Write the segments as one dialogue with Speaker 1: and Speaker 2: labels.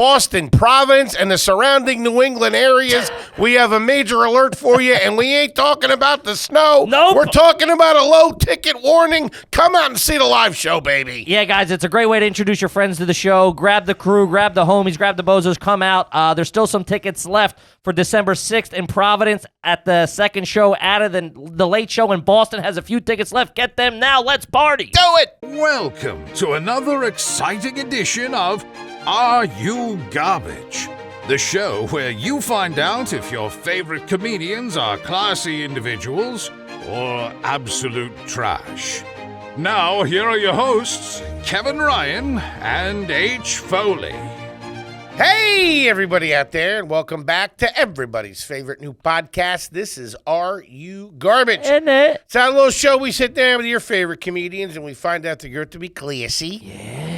Speaker 1: Boston, Providence, and the surrounding New England areas, we have a major alert for you, and we ain't talking about the snow.
Speaker 2: Nope.
Speaker 1: We're talking about a low-ticket warning. Come out and see the live show, baby.
Speaker 2: Yeah, guys, it's a great way to introduce your friends to the show. Grab the crew, grab the homies, grab the bozos, come out. There's still some tickets left for December 6th in Providence at the second show out of the late show in Boston. Has a few tickets left. Get them now. Let's party.
Speaker 1: Do it.
Speaker 3: Welcome to another exciting edition of Are You Garbage? The show where you find out if your favorite comedians are classy individuals or absolute trash. Now, here are your hosts, Kevin Ryan and H. Foley.
Speaker 1: Hey, everybody out there, and welcome back to everybody's favorite new podcast. This is Are You Garbage?
Speaker 2: Isn't it?
Speaker 1: It's our little show. We sit down with your favorite comedians, and we find out they're to be classy,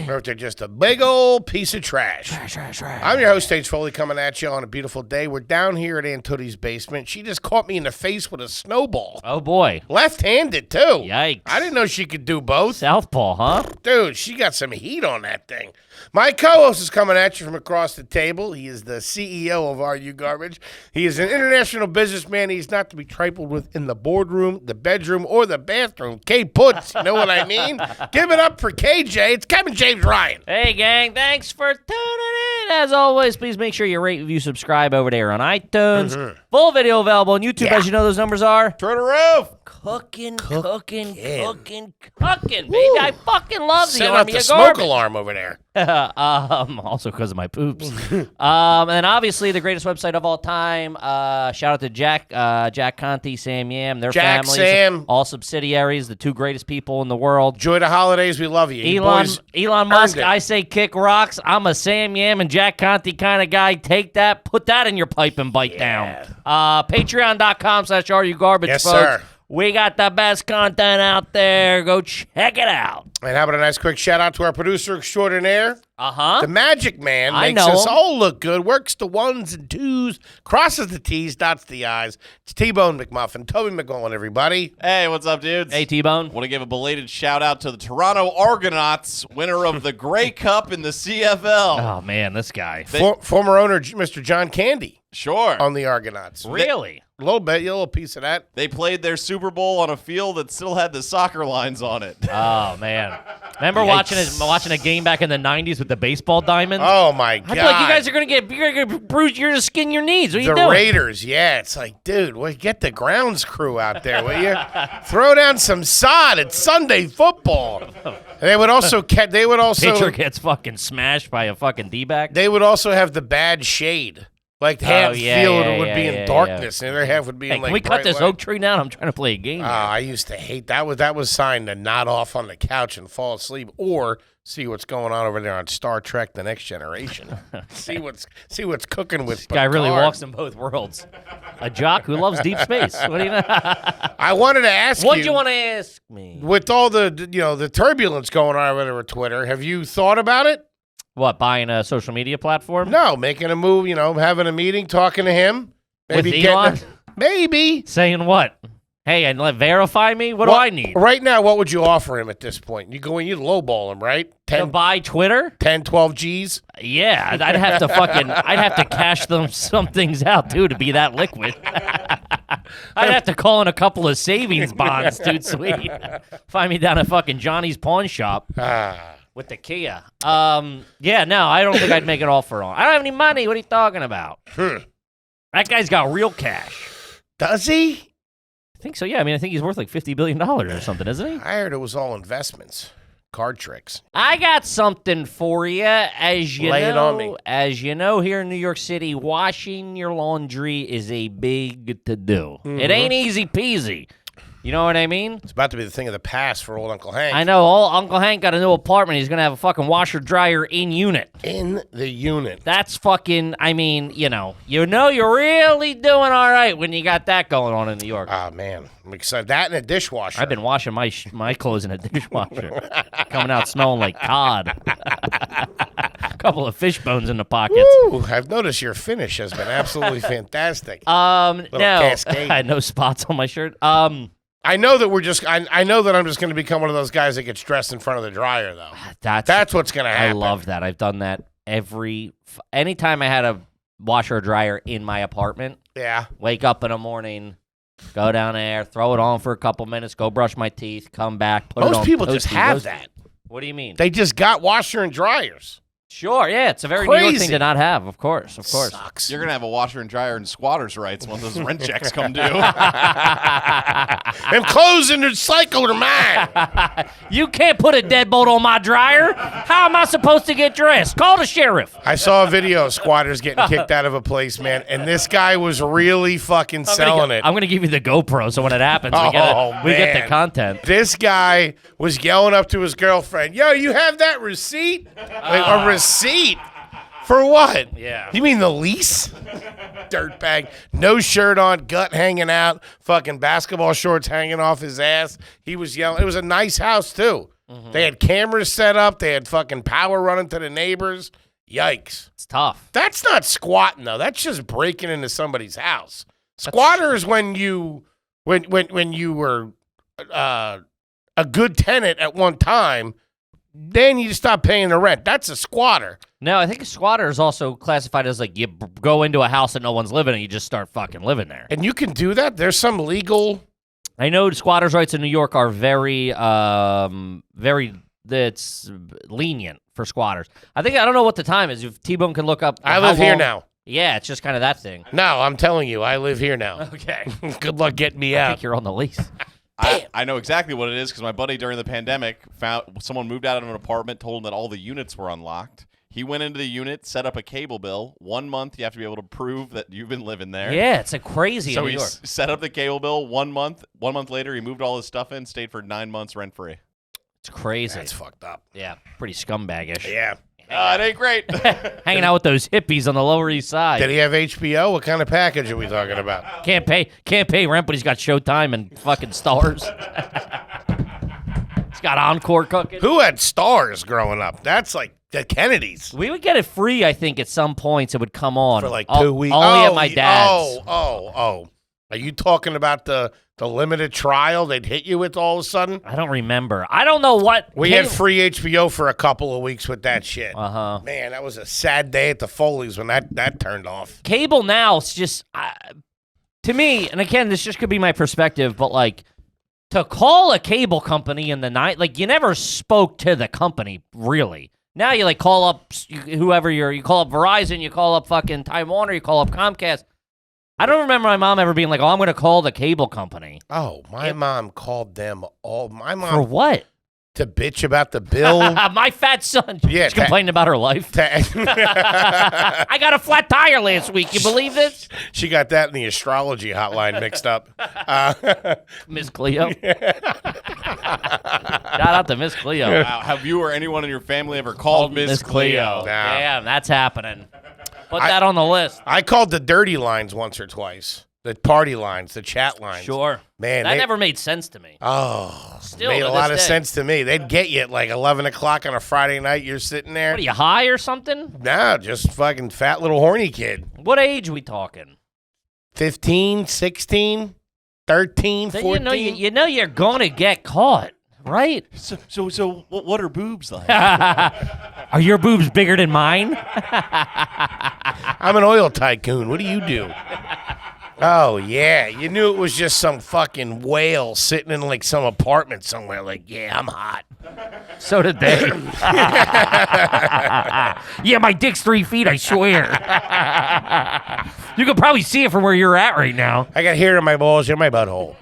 Speaker 1: or if they're just a big old piece of trash.
Speaker 2: Trash.
Speaker 1: I'm your host, H. Foley, coming at you on a beautiful day. We're down here at Aunt Tootie's basement. She just caught me in the face with a snowball.
Speaker 2: Oh, boy.
Speaker 1: Left-handed, too.
Speaker 2: Yikes.
Speaker 1: I didn't know she could do both.
Speaker 2: Southpaw, huh?
Speaker 1: Dude, she got some heat on that thing. My co-host is coming at you from across the table. He is the CEO of Are You Garbage. He is an international businessman. He's not to be trifled with in the boardroom, the bedroom, or the bathroom. K-Puts, you know what I mean? Give it up for KJ. It's Kevin James Ryan.
Speaker 2: Hey, gang. Thanks for tuning in. As always, please make sure you rate, review, subscribe over there on iTunes.
Speaker 1: Mm-hmm.
Speaker 2: Full video available on YouTube.
Speaker 1: Yeah.
Speaker 2: As you know, those numbers are
Speaker 1: Turn the roof.
Speaker 2: cooking, baby. I fucking love the
Speaker 1: Send out
Speaker 2: Army
Speaker 1: the
Speaker 2: of
Speaker 1: smoke
Speaker 2: Garbage.
Speaker 1: alarm over there.
Speaker 2: Also because of my poops. And obviously the greatest website of all time. Shout out to Jack Conte, Sam Yam, their
Speaker 1: Jack,
Speaker 2: families,
Speaker 1: Sam.
Speaker 2: all subsidiaries, the two greatest people in the world.
Speaker 1: Enjoy the holidays. We love you. You
Speaker 2: Elon
Speaker 1: boys
Speaker 2: Musk,
Speaker 1: earned it.
Speaker 2: I say kick rocks. I'm a Sam Yam and Jack Conte kind of guy. Take that, put that in your pipe and bite down. Patreon.com/RUGarbage,
Speaker 1: Yes,
Speaker 2: folks.
Speaker 1: sir.
Speaker 2: We got the best content out there. Go check it out.
Speaker 1: And how about a nice quick shout-out to our producer extraordinaire?
Speaker 2: Uh-huh.
Speaker 1: The Magic Man
Speaker 2: I
Speaker 1: makes
Speaker 2: know
Speaker 1: us
Speaker 2: him.
Speaker 1: all look good, works the ones and twos, crosses the T's, dots the I's. It's T-Bone McMuffin. Toby McMullen, everybody.
Speaker 4: Hey, what's up, dudes?
Speaker 2: Hey, T-Bone.
Speaker 4: Want to give a belated shout out to the Toronto Argonauts, winner of the Grey Cup in the CFL.
Speaker 2: Oh, man, this guy.
Speaker 1: Former owner, Mr. John Candy,
Speaker 4: Sure.
Speaker 1: on the Argonauts.
Speaker 2: Really?
Speaker 1: A little bit, a little piece of that.
Speaker 4: They played their Super Bowl on a field that still had the soccer lines on it.
Speaker 2: Oh, man. Remember watching a game back in the 90s with the baseball diamonds?
Speaker 1: Oh, my God.
Speaker 2: I'd be like, you guys are going to get bruised. You're just skin your knees. What are you
Speaker 1: The
Speaker 2: doing?
Speaker 1: Raiders, yeah. It's like, dude, well, get the grounds crew out there, will you? Throw down some sod. It's Sunday football. They would also
Speaker 2: Pitcher gets fucking smashed by a fucking D-back.
Speaker 1: They would also have the bad shade. Like half field would be in darkness, and the other half would be
Speaker 2: Hey,
Speaker 1: in like
Speaker 2: can we cut
Speaker 1: bright
Speaker 2: this
Speaker 1: light.
Speaker 2: oak tree down? I'm trying to play a game.
Speaker 1: I used to hate that. That was signed to nod off on the couch and fall asleep, or see what's going on over there on Star Trek: The Next Generation. see what's cooking with.
Speaker 2: This guy really
Speaker 1: Picard.
Speaker 2: walks in both worlds. A jock who loves deep space. What do you know?
Speaker 1: I wanted to ask
Speaker 2: What
Speaker 1: you.
Speaker 2: do you want to ask me?
Speaker 1: With all the the turbulence going on over there with Twitter, have you thought about it?
Speaker 2: What, buying a social media platform?
Speaker 1: No, making a move. Having a meeting, talking to him.
Speaker 2: With
Speaker 1: Maybe
Speaker 2: Elon?
Speaker 1: Maybe.
Speaker 2: Saying what? Hey, and verify me? What do I need?
Speaker 1: Right now, what would you offer him at this point? You go in, you lowball him, right?
Speaker 2: To
Speaker 1: 10,
Speaker 2: buy Twitter?
Speaker 1: 10 12 G's?
Speaker 2: Yeah, I'd have to cash some things out, too, to be that liquid. I'd have to call in a couple of savings bonds, dude, sweet. Find me down at fucking Johnny's Pawn Shop. With the Kia. Yeah, no, I don't think I'd make it all for all. I don't have any money. What are you talking about? That guy's got real cash.
Speaker 1: Does he?
Speaker 2: I think so, yeah. I mean, I think he's worth like $50 billion or something, isn't he?
Speaker 1: I heard it was all investments. Card tricks.
Speaker 2: I got something for you. As you
Speaker 1: Lay it
Speaker 2: know,
Speaker 1: on me.
Speaker 2: As you know, here in New York City, washing your laundry is a big to-do. It ain't easy peasy. You know what I mean?
Speaker 1: It's about to be the thing of the past for old Uncle Hank.
Speaker 2: I know. Old Uncle Hank got a new apartment. He's going to have a fucking washer-dryer in unit.
Speaker 1: In the unit.
Speaker 2: That's fucking, I mean, you're really doing all right when you got that going on in New York.
Speaker 1: Oh, man. I'm excited. That and a dishwasher.
Speaker 2: I've been washing my clothes in a dishwasher. Coming out smelling like cod. A couple of fish bones in the pockets.
Speaker 1: Woo, I've noticed your finish has been absolutely fantastic.
Speaker 2: No.
Speaker 1: cascade.
Speaker 2: I had no spots on my shirt.
Speaker 1: I know that I know that I'm just going to become one of those guys that gets dressed in front of the dryer, though. That's what's going to happen.
Speaker 2: I love that. I've done that anytime I had a washer or dryer in my apartment,
Speaker 1: Yeah.
Speaker 2: wake up in the morning, go down there, throw it on for a couple minutes, go brush my teeth, come back, put it on.
Speaker 1: Most people just have
Speaker 2: toasty.
Speaker 1: that.
Speaker 2: What do you mean?
Speaker 1: They just got washer and dryers.
Speaker 2: Sure, yeah, it's a very New York
Speaker 1: Crazy.
Speaker 2: thing to not have, of course.
Speaker 1: Sucks.
Speaker 4: You're gonna have a washer and dryer and squatters' rights when those rent checks come due.
Speaker 1: Them clothes in the cycle are mine.
Speaker 2: You can't put a deadbolt on my dryer. How am I supposed to get dressed? Call the sheriff.
Speaker 1: I saw a video of squatters getting kicked out of a place, man, and this guy was really fucking selling it.
Speaker 2: I'm going to give you the GoPro so when it happens, we get the
Speaker 1: man.
Speaker 2: content.
Speaker 1: This guy was yelling up to his girlfriend, "Yo, you have that receipt? Like, a receipt? For what?
Speaker 2: Yeah.
Speaker 1: You mean the lease?" Dirtbag. No shirt on, gut hanging out, fucking basketball shorts hanging off his ass. He was yelling. It was a nice house, too. They had cameras set up. They had fucking power running to the neighbors. Yikes.
Speaker 2: It's tough.
Speaker 1: That's not squatting, though. That's just breaking into somebody's house. Squatter is when you were a good tenant at one time, then you stop paying the rent. That's a squatter.
Speaker 2: No, I think a squatter is also classified as like you go into a house that no one's living and you just start fucking living there.
Speaker 1: And you can do that? There's some legal...
Speaker 2: I know squatters' rights in New York are very it's lenient for squatters. I don't know what the time is. If T-Bone can look up.
Speaker 1: I
Speaker 2: how
Speaker 1: live here
Speaker 2: long-
Speaker 1: now.
Speaker 2: Yeah, it's just kind of that thing.
Speaker 1: No, I'm telling you, I live here now.
Speaker 2: Okay.
Speaker 1: Good luck getting me
Speaker 2: I
Speaker 1: out.
Speaker 2: think you're on the lease.
Speaker 4: I know exactly what it is because my buddy during the pandemic found someone moved out of an apartment, told him that all the units were unlocked. He went into the unit, set up a cable bill. 1 month, you have to be able to prove that you've been living there.
Speaker 2: Yeah, it's a crazy
Speaker 4: So
Speaker 2: in New
Speaker 4: he
Speaker 2: York.
Speaker 4: set up the cable bill 1 month. 1 month later, he moved all his stuff in, stayed for 9 months rent free.
Speaker 2: It's crazy.
Speaker 1: That's fucked up.
Speaker 2: Yeah, pretty scumbagish.
Speaker 1: Yeah.
Speaker 4: It ain't great.
Speaker 2: Hanging out with those hippies on the Lower East Side.
Speaker 1: Did he have HBO? What kind of package are we talking about?
Speaker 2: Can't pay rent, but he's got Showtime and fucking Stars. He's got Encore cooking.
Speaker 1: Who had Stars growing up? That's like the Kennedys.
Speaker 2: We would get it free, I think, at some points. It would come on
Speaker 1: For like
Speaker 2: O-
Speaker 1: 2 weeks.
Speaker 2: Only at my dad's.
Speaker 1: Oh. Are you talking about the limited trial they'd hit you with all of a sudden?
Speaker 2: I don't remember. I don't know what.
Speaker 1: We had free HBO for a couple of weeks with that shit.
Speaker 2: Uh-huh.
Speaker 1: Man, that was a sad day at the Foley's when that turned off.
Speaker 2: Cable now, it's just, to me, and again, this just could be my perspective, but like, to call a cable company in the night, like, you never spoke to the company, really. Now you, like, call up whoever you call up Verizon, you call up fucking Time Warner, you call up Comcast. I don't remember my mom ever being like, "Oh, I'm going to call the cable company."
Speaker 1: Oh, my mom called them all. My
Speaker 2: For
Speaker 1: mom
Speaker 2: what?
Speaker 1: to bitch about the bill.
Speaker 2: My fat son.
Speaker 1: Yeah,
Speaker 2: She's complaining about her life. I got a flat tire last week. You believe this?
Speaker 1: She got that in the astrology hotline mixed up.
Speaker 2: Miss Cleo. Shout out to Miss Cleo.
Speaker 4: Wow. Have you or anyone in your family ever called Miss Cleo?
Speaker 1: Nah.
Speaker 2: Damn, that's happening. Put that on the list.
Speaker 1: I called the dirty lines once or twice. The party lines, the chat lines.
Speaker 2: Sure.
Speaker 1: Man,
Speaker 2: That never made sense to me.
Speaker 1: Oh,
Speaker 2: Still
Speaker 1: made
Speaker 2: to
Speaker 1: a lot
Speaker 2: this
Speaker 1: of
Speaker 2: day.
Speaker 1: sense to me. They'd get you at like 11 o'clock on a Friday night. You're sitting there.
Speaker 2: What are you, high or something?
Speaker 1: No, just fucking fat little horny kid.
Speaker 2: What age we talking?
Speaker 1: 15, 16, 13,
Speaker 2: So
Speaker 1: 14.
Speaker 2: you know you're going to get caught, right?
Speaker 4: So what are boobs like?
Speaker 2: Are your boobs bigger than mine?
Speaker 1: I'm an oil tycoon. What do you do? Oh, yeah. You knew it was just some fucking whale sitting in like some apartment somewhere. Like, yeah, I'm hot.
Speaker 2: So did they. Yeah, my dick's 3 feet, I swear. You can probably see it from where you're at right now.
Speaker 1: I got hair in my balls, in my butthole.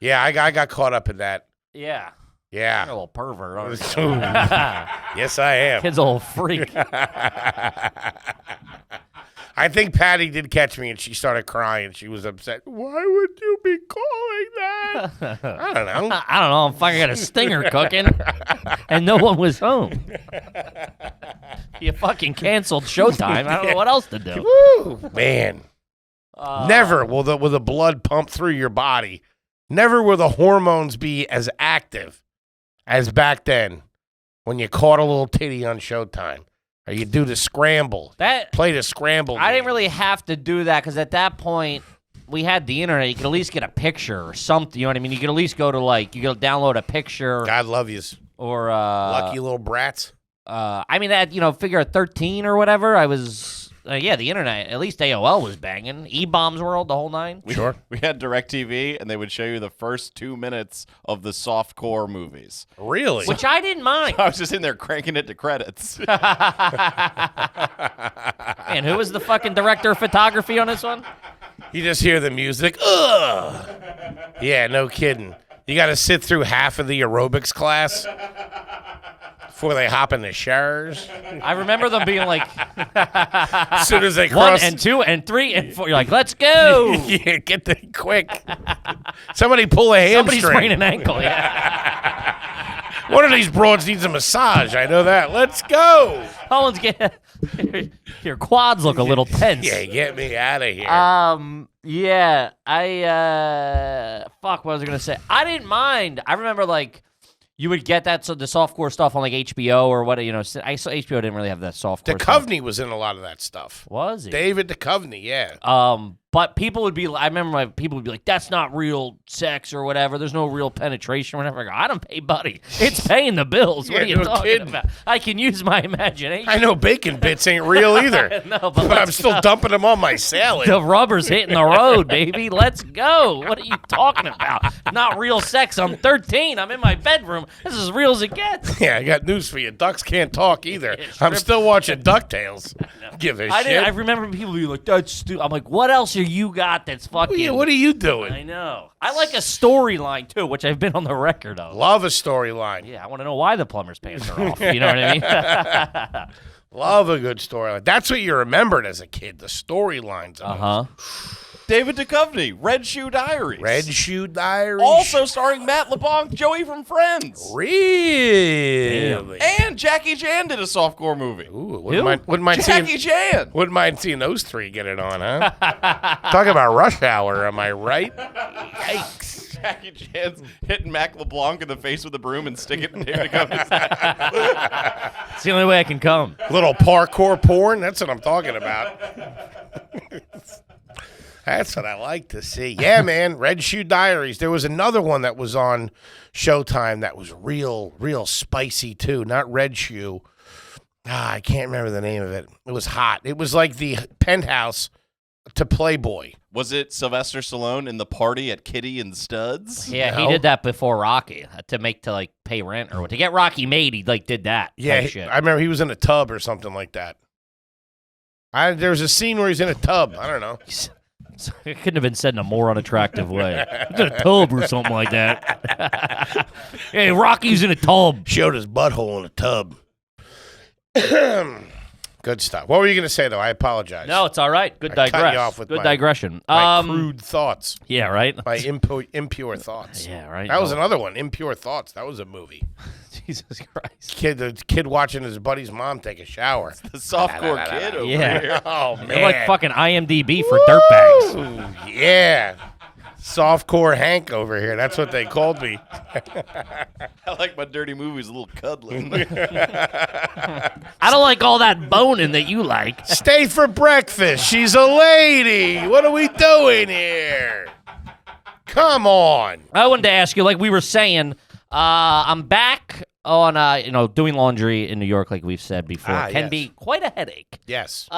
Speaker 1: Yeah, I got caught up in that.
Speaker 2: Yeah. You're a
Speaker 1: Yeah.
Speaker 2: little pervert, aren't you?
Speaker 1: Yes, I am.
Speaker 2: Kid's a little freak.
Speaker 1: I think Patty did catch me and she started crying. She was upset. Why would you be calling that? I don't know.
Speaker 2: I don't know. I'm fucking got a stinger cooking, and no one was home. You fucking canceled Showtime. I don't know what else to do.
Speaker 1: Woo, man. Never will the blood pump through your body. Never will the hormones be as active as back then when you caught a little titty on Showtime. Or you do the scramble. Play the scramble
Speaker 2: I
Speaker 1: game.
Speaker 2: didn't really have to do that because at that point we had the internet. You could at least get a picture or something. You know what I mean? You could at least go to you could download a picture
Speaker 1: God love yous.
Speaker 2: or
Speaker 1: Lucky little brats.
Speaker 2: I mean, that, figure at 13 or whatever, I was, the internet, at least AOL was banging. E-Bombs World, the whole nine.
Speaker 1: Sure.
Speaker 4: We had DirecTV, and they would show you the first 2 minutes of the softcore movies.
Speaker 1: Really?
Speaker 2: Which I didn't mind.
Speaker 4: I was just in there cranking it to credits.
Speaker 2: And who was the fucking director of photography on this one?
Speaker 1: You just hear the music. Ugh. Yeah, no kidding. You got to sit through half of the aerobics class before they hop in the showers.
Speaker 2: I remember them being like,
Speaker 1: As soon as they
Speaker 2: 1
Speaker 1: cross.
Speaker 2: and 2 and 3 and 4. You're like, let's go.
Speaker 1: Yeah, get there quick. Somebody pull a
Speaker 2: Somebody's
Speaker 1: hamstring.
Speaker 2: spraining an ankle. Yeah.
Speaker 1: One of these broads needs a massage. I know that. Let's go.
Speaker 2: Someone's getting your quads look a little tense.
Speaker 1: Yeah, get me out of here.
Speaker 2: Yeah, fuck, what was I gonna say? I didn't mind. I remember, like, you would get that, so the softcore stuff on, like, HBO or what, I saw HBO didn't really have that softcore stuff.
Speaker 1: Duchovny was in a lot of that stuff.
Speaker 2: Was he?
Speaker 1: David Duchovny, yeah.
Speaker 2: But people would be, I remember people would be like, that's not real sex or whatever. There's no real penetration or whatever. I go, I don't pay money. It's paying the bills. What
Speaker 1: Yeah,
Speaker 2: are you
Speaker 1: no
Speaker 2: talking
Speaker 1: kidding.
Speaker 2: about? I can use my imagination.
Speaker 1: I know bacon bits ain't real either.
Speaker 2: No, but
Speaker 1: but I'm
Speaker 2: let's
Speaker 1: still
Speaker 2: go.
Speaker 1: dumping them on my salad.
Speaker 2: The rubber's hitting the road, baby. Let's go. What are you talking about? Not real sex. I'm 13. I'm in my bedroom. This is as real as it gets.
Speaker 1: Yeah, I got news for you. Ducks can't talk either.
Speaker 2: Yeah,
Speaker 1: I'm
Speaker 2: strip-
Speaker 1: still watching DuckTales. Give a shit.
Speaker 2: I remember people being like, that's stupid. I'm like, what else are you got that's fucking...
Speaker 1: What are you doing?
Speaker 2: I know. I like a storyline, too, which I've been on the record of.
Speaker 1: Love a storyline.
Speaker 2: Yeah, I want to know why the plumber's pants are off. You know what I mean?
Speaker 1: Love a good storyline. That's what you remembered as a kid, the storylines.
Speaker 2: Uh-huh.
Speaker 4: David Duchovny, Red Shoe Diaries.
Speaker 1: Red Shoe Diaries.
Speaker 4: Also starring Matt LeBlanc, Joey from Friends.
Speaker 1: Really?
Speaker 4: And Jackie Chan did a softcore movie.
Speaker 1: Ooh,
Speaker 2: Who?
Speaker 1: wouldn't mind
Speaker 4: Jackie
Speaker 1: seeing,
Speaker 4: Chan.
Speaker 1: wouldn't mind seeing those three get it on, huh? Talk about rush hour, am I right? Yikes.
Speaker 4: Jackie Chan's hitting Mac LeBlanc in the face with a broom and sticking it in David Duchovny's head.
Speaker 2: It's the only way I can come.
Speaker 1: Little parkour porn, that's what I'm talking about. That's what I like to see. Yeah, man, Red Shoe Diaries. There was another one that was on Showtime that was real spicy, too. Not Red Shoe. I can't remember the name of it. It was hot. It was like the Penthouse to Playboy.
Speaker 4: Was it Sylvester Stallone in the party at Kitty and Studs?
Speaker 2: Yeah,
Speaker 1: No.
Speaker 2: he did that before Rocky to pay rent or what. To get Rocky made, he did that.
Speaker 1: Yeah,
Speaker 2: type shit.
Speaker 1: I remember he was in a tub or something like that. There was a scene where he's in a tub. I don't know.
Speaker 2: It couldn't have been said in a more unattractive way. He's in a tub or something like that. Hey, Rocky's in a tub.
Speaker 1: Showed his butthole in a tub. Good stuff. What were you going to say, though? I apologize.
Speaker 2: No, it's all right. Good
Speaker 1: I cut you
Speaker 2: digress.
Speaker 1: off with
Speaker 2: Good
Speaker 1: my-
Speaker 2: digression.
Speaker 1: My crude thoughts.
Speaker 2: Yeah, right?
Speaker 1: My impure thoughts.
Speaker 2: Yeah, right.
Speaker 1: That was another one. Impure Thoughts. That was a movie.
Speaker 2: Jesus Christ.
Speaker 1: The kid watching his buddy's mom take a shower.
Speaker 4: The softcore kid over
Speaker 2: Yeah.
Speaker 4: here.
Speaker 1: Oh, man.
Speaker 2: They're like fucking IMDb for dirtbags.
Speaker 1: Ooh, yeah. Softcore Hank over here. That's what they called me.
Speaker 4: I like my dirty movies a little cuddling.
Speaker 2: I don't like all that boning that you like.
Speaker 1: Stay for breakfast. She's a lady. What are we doing here? Come on.
Speaker 2: I wanted to ask you, like we were saying, I'm back on, doing laundry in New York, like we've said before. Can
Speaker 1: yes.
Speaker 2: be quite a headache.
Speaker 1: Yes.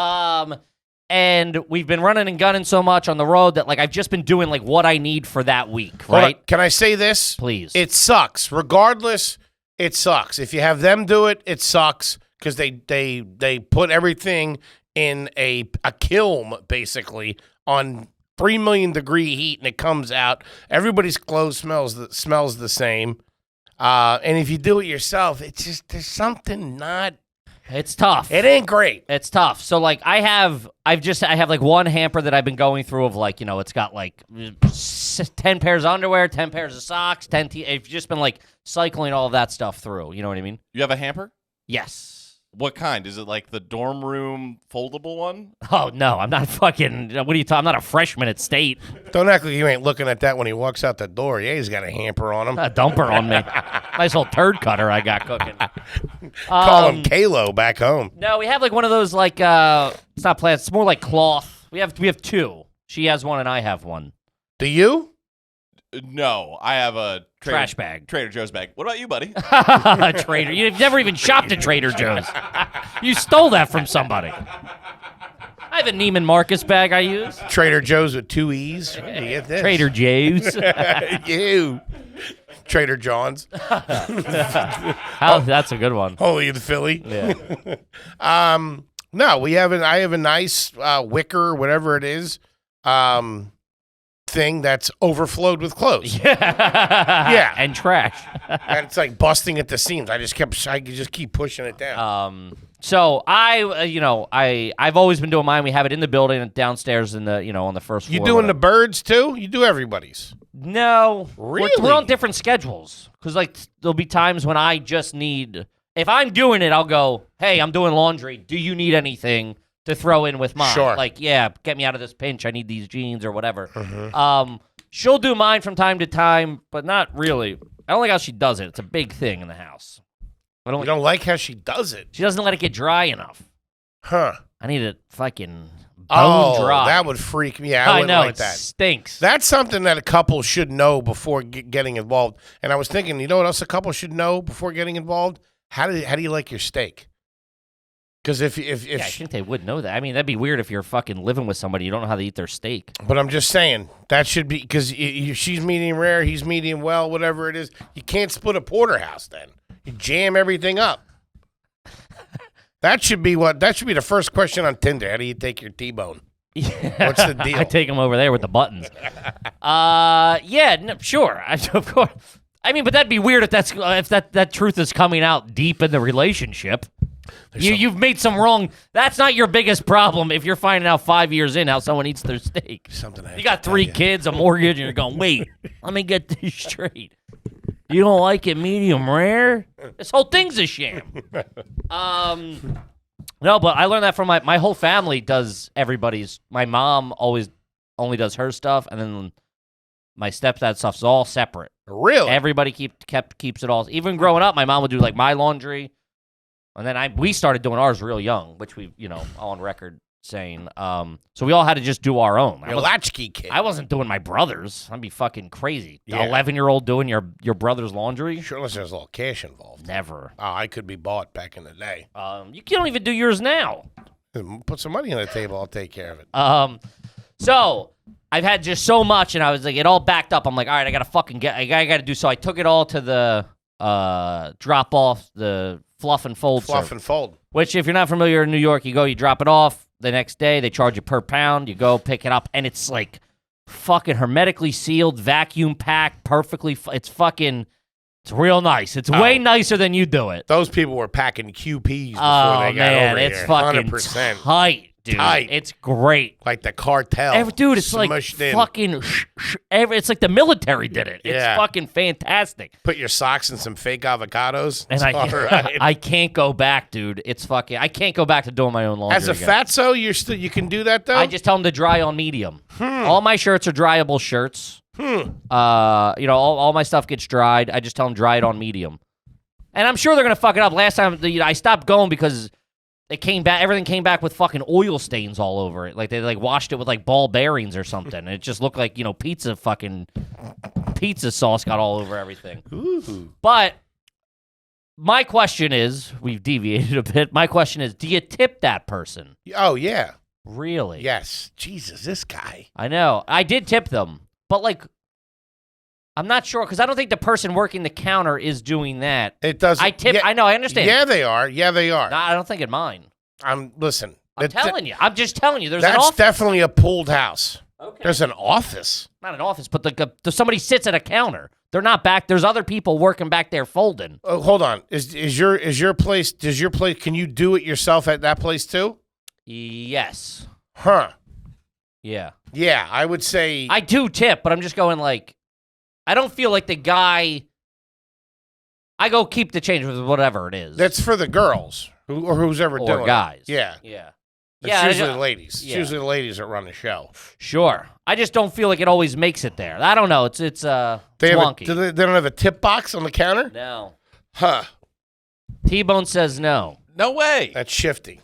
Speaker 2: And we've been running and gunning so much on the road that, like, I've just been doing, like, what I need for that week,
Speaker 1: Hold
Speaker 2: right?
Speaker 1: on. Can I say this?
Speaker 2: Please.
Speaker 1: It sucks. Regardless, it sucks. If you have them do it, it sucks because they put everything in a kiln, basically, on 3 million degree heat, and it comes out. Everybody's clothes smells the same. And if you do it yourself, it's just there's something not.
Speaker 2: It's tough.
Speaker 1: It ain't great.
Speaker 2: It's tough. So, like, I have like one hamper that I've been going through of, like, it's got like 10 pairs of underwear, 10 pairs of socks, I've just been like cycling all of that stuff through. You know what I mean?
Speaker 4: You have a hamper?
Speaker 2: Yes.
Speaker 4: What kind? Is it like the dorm room foldable one?
Speaker 2: Oh no, I'm not fucking. What are you talking? I'm not a freshman at State.
Speaker 1: Don't act like you ain't looking at that when he walks out the door. Yeah, he's got a hamper on him.
Speaker 2: A dumper on me. Nice little turd cutter I got cooking.
Speaker 1: Call him Kalo back home.
Speaker 2: No, we have like one of those like it's not plastic. It's more like cloth. We have two. She has one and I have one.
Speaker 1: Do you?
Speaker 4: No, I have a
Speaker 2: Trash bag.
Speaker 4: Trader Joe's bag. What about you, buddy?
Speaker 2: Trader. You've never even shopped at Trader Joe's. You stole that from somebody. I have a Neiman Marcus bag I use.
Speaker 1: Trader Joe's with 2 E's. Where do you get this?
Speaker 2: Trader Joe's.
Speaker 1: You. Trader John's.
Speaker 2: That's a good one.
Speaker 1: Holy in Philly.
Speaker 2: Yeah.
Speaker 1: No, I have a nice wicker, whatever it is, thing that's overflowed with clothes.
Speaker 2: Yeah. And trash.
Speaker 1: And it's like busting at the seams. I just keep pushing it down.
Speaker 2: So I've always been doing mine. We have it in the building and downstairs in the, on the first floor.
Speaker 1: You doing the birds too? You do everybody's?
Speaker 2: No.
Speaker 1: Really?
Speaker 2: We're on different schedules. Because there'll be times when I just need, if I'm doing it, I'll go, hey, I'm doing laundry. Do you need anything to throw in with mine?
Speaker 1: Sure.
Speaker 2: Like, yeah, get me out of this pinch. I need these jeans or whatever.
Speaker 1: Mm-hmm.
Speaker 2: She'll do mine from time to time, but not really. I don't like how she does it. It's a big thing in the house.
Speaker 1: You don't like how she does it?
Speaker 2: She doesn't let it get dry enough.
Speaker 1: Huh.
Speaker 2: I need it fucking bone dry.
Speaker 1: That would freak me out. I wouldn't
Speaker 2: know,
Speaker 1: like
Speaker 2: it
Speaker 1: that.
Speaker 2: stinks.
Speaker 1: That's something that a couple should know before getting involved. And I was thinking, you know what else a couple should know before getting involved? How do you like your steak? Because if
Speaker 2: I think they would know that. I mean, that'd be weird if you're fucking living with somebody, you don't know how to eat their steak.
Speaker 1: But I'm just saying, that should be, because she's medium rare, he's medium well, whatever it is. You can't split a porterhouse then. You jam everything up. That should be the first question on Tinder. How do you take your T-bone? What's the deal?
Speaker 2: I take them over there with the buttons. Yeah, no, sure. Of course. I mean, but that'd be weird if that truth is coming out deep in the relationship. You've made some wrong. That's not your biggest problem if you're finding out 5 years in how someone eats their steak. You got 3 kids, a mortgage, and you're going, wait, let me get this straight. You don't like it medium rare? This whole thing's a sham. No, but I learned that from my whole family does everybody's. My mom always only does her stuff, and then my stepdad stuff's all separate.
Speaker 1: Really?
Speaker 2: Everybody keeps it all. Even growing up, my mom would do like my laundry, and then we started doing ours real young, which we on record saying. So we all had to just do our own.
Speaker 1: You're a latchkey kid.
Speaker 2: I wasn't doing my brother's. I'd be fucking crazy.
Speaker 1: Yeah.
Speaker 2: 11-year-old doing your brother's laundry?
Speaker 1: Sure, unless there's a little cash involved.
Speaker 2: Never.
Speaker 1: Oh, I could be bought back in the day.
Speaker 2: You don't even do yours now.
Speaker 1: Put some money on the table. I'll take care of it.
Speaker 2: So I've had just so much, and I was like, it all backed up. I'm like, all right, I gotta do. So I took it all to the drop off, the fluff and fold.
Speaker 1: Fluff and fold.
Speaker 2: Which, if you're not familiar in New York, you go, you drop it off. The next day, they charge you per pound. You go pick it up, and it's like fucking hermetically sealed, vacuum packed, perfectly. It's real nice. It's way nicer than you do it.
Speaker 1: Those people were packing QPs before they got over
Speaker 2: it's
Speaker 1: here.
Speaker 2: fucking
Speaker 1: 100%.
Speaker 2: tight, dude.
Speaker 1: Tight.
Speaker 2: It's great.
Speaker 1: Like the cartel.
Speaker 2: Dude, it's like
Speaker 1: in.
Speaker 2: fucking. It's like the military did it. It's fucking fantastic.
Speaker 1: Put your socks in some fake avocados.
Speaker 2: And I can't go back, dude. It's fucking. I can't go back to doing my own laundry.
Speaker 1: As a fatso, you can do that though.
Speaker 2: I just tell them to dry on medium. All my shirts are dryable shirts. All my stuff gets dried. I just tell them dry it on medium. And I'm sure they're gonna fuck it up. Last time I stopped going because everything came back with fucking oil stains all over it. Like they washed it with like ball bearings or something. And it just looked like, pizza sauce got all over everything.
Speaker 1: Ooh.
Speaker 2: But my question is, we've deviated a bit. My question is, do you tip that person?
Speaker 1: Oh yeah.
Speaker 2: Really?
Speaker 1: Yes. Jesus, this guy.
Speaker 2: I know. I did tip them. But I'm not sure because I don't think the person working the counter is doing that.
Speaker 1: It doesn't.
Speaker 2: I tip.
Speaker 1: Yeah,
Speaker 2: I know. I understand.
Speaker 1: Yeah, they are. Yeah, they are.
Speaker 2: No, I don't think in mine.
Speaker 1: Listen.
Speaker 2: I'm telling you. I'm just telling you. There's an
Speaker 1: that's
Speaker 2: office.
Speaker 1: definitely a pooled house.
Speaker 2: Okay.
Speaker 1: There's an office.
Speaker 2: Not an office, but somebody sits at a counter. They're not back. There's other people working back there folding.
Speaker 1: Oh, hold on. Is your place? Does your place? Can you do it yourself at that place too?
Speaker 2: Yes.
Speaker 1: Huh.
Speaker 2: Yeah.
Speaker 1: Yeah, I would say
Speaker 2: I do tip, but I'm just going I don't feel like the guy. I go keep the change with whatever it is.
Speaker 1: that's for the girls or who's ever doing
Speaker 2: or guys.
Speaker 1: it. Yeah.
Speaker 2: Yeah.
Speaker 1: It's usually the ladies.
Speaker 2: Yeah.
Speaker 1: It's usually the ladies that run the show.
Speaker 2: Sure. I just don't feel like it always makes it there. I don't know. It's wonky.
Speaker 1: They don't have a tip box on the counter?
Speaker 2: No.
Speaker 1: Huh.
Speaker 2: T-Bone says no.
Speaker 4: No way.
Speaker 1: That's shifty.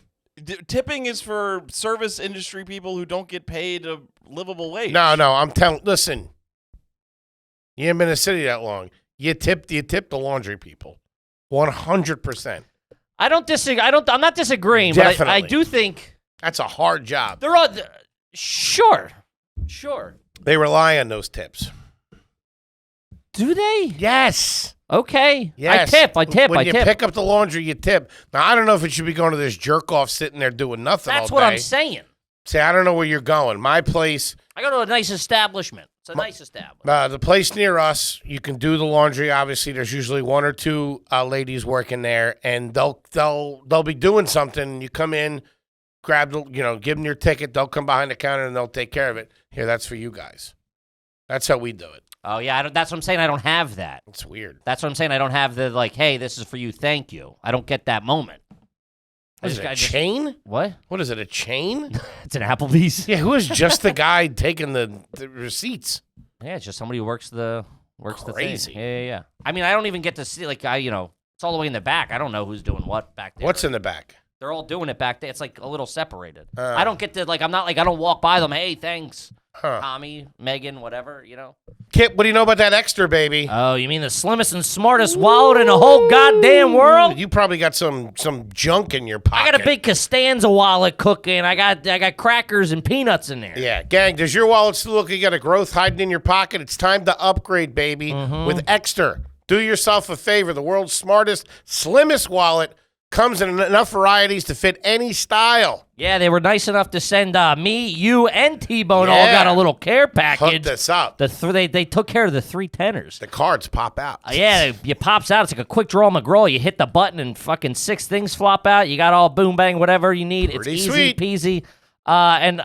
Speaker 4: Tipping is for service industry people who don't get paid a livable wage.
Speaker 1: No, I'm telling. Listen, You ain't been in the city that long. You tip the laundry people. 100%.
Speaker 2: I don't disagree. I'm not disagreeing, but I
Speaker 1: Definitely.
Speaker 2: do think
Speaker 1: That's a hard job.
Speaker 2: they're all sure.
Speaker 1: They rely on those tips.
Speaker 2: Do they?
Speaker 1: Yes.
Speaker 2: Okay.
Speaker 1: Yes.
Speaker 2: I tip.
Speaker 1: When you pick up the laundry, you tip. Now, I don't know if it should be going to this jerk off sitting there doing nothing
Speaker 2: That's
Speaker 1: all
Speaker 2: what
Speaker 1: day.
Speaker 2: I'm saying.
Speaker 1: See, I don't know where you're going. My place,
Speaker 2: I go to a nice establishment. It's a nice establishment.
Speaker 1: the place near us, you can do the laundry. Obviously, there's usually one or two ladies working there, and they'll be doing something. You come in, grab give them your ticket. They'll come behind the counter and they'll take care of it. Here, that's for you guys. That's how we do it.
Speaker 2: Oh yeah, that's what I'm saying. I don't have that.
Speaker 1: It's weird.
Speaker 2: That's what I'm saying. I don't have the hey, this is for you. Thank you. I don't get that moment.
Speaker 1: What is it, a chain?
Speaker 2: What?
Speaker 1: What is it, a chain?
Speaker 2: It's an Applebee's.
Speaker 1: Yeah, who is just the guy taking the receipts?
Speaker 2: Yeah, it's just somebody who works the
Speaker 1: Crazy.
Speaker 2: thing. Yeah. I mean, I don't even get to see it's all the way in the back. I don't know who's doing what back there.
Speaker 1: What's in the back?
Speaker 2: They're all doing it back there. It's like a little separated. I don't get to I'm not I don't walk by them. Hey, thanks, Tommy, Megan, whatever.
Speaker 1: Kip, what do you know about that extra, baby?
Speaker 2: Oh, you mean the slimmest and smartest wallet in the whole goddamn world?
Speaker 1: You probably got some junk in your pocket.
Speaker 2: I got a big Costanza wallet cooking. I got crackers and peanuts in there.
Speaker 1: Yeah, gang, does your wallet still look like you got a growth hiding in your pocket? It's time to upgrade, baby, with Extra. Do yourself a favor. The world's smartest, slimmest wallet comes in enough varieties to fit any style.
Speaker 2: Yeah, they were nice enough to send me, you, and T-Bone all
Speaker 1: Yeah.
Speaker 2: got a little care package.
Speaker 1: Hook this up.
Speaker 2: They took care of the 3 tenors.
Speaker 1: The cards pop out.
Speaker 2: Yeah, it pops out. It's like a quick draw McGraw. You hit the button and fucking 6 things flop out. You got all boom bang whatever you need.
Speaker 1: Pretty
Speaker 2: it's
Speaker 1: sweet.
Speaker 2: Easy peasy. And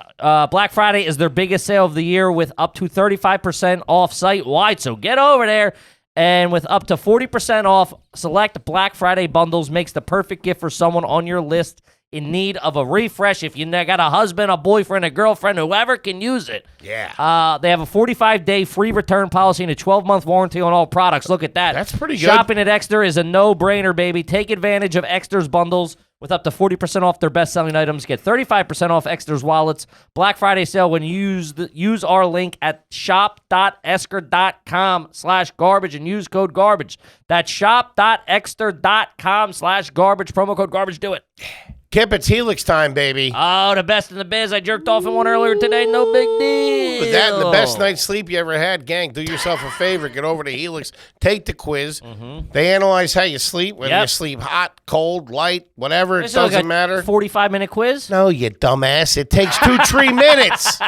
Speaker 2: Black Friday is their biggest sale of the year with up to 35% off site-wide. So get over there. And with up to 40% off, select Black Friday bundles makes the perfect gift for someone on your list in need of a refresh. If you got a husband, a boyfriend, a girlfriend, whoever can use it.
Speaker 1: Yeah.
Speaker 2: They have a 45-day free return policy and a 12-month warranty on all products. Look at that.
Speaker 1: That's pretty good.
Speaker 2: Shopping at Extra is a no-brainer, baby. Take advantage of Extra's bundles with up to 40% off their best-selling items. Get 35% off Extra's wallets. Black Friday sale when you use our link at shop.esker.com/garbage and use code garbage. That's shop.extra.com/garbage. Promo code garbage. Do it.
Speaker 1: Kip, it's Helix time, baby.
Speaker 2: Oh, the best in the biz. I jerked off in one earlier today. No big deal.
Speaker 1: With that and the best night's sleep you ever had, gang, do yourself a favor. Get over to Helix. Take the quiz. They analyze how you sleep, whether you sleep hot, cold, light, whatever. It doesn't matter.
Speaker 2: 45-minute quiz?
Speaker 1: No, you dumbass. It takes 2-3 minutes.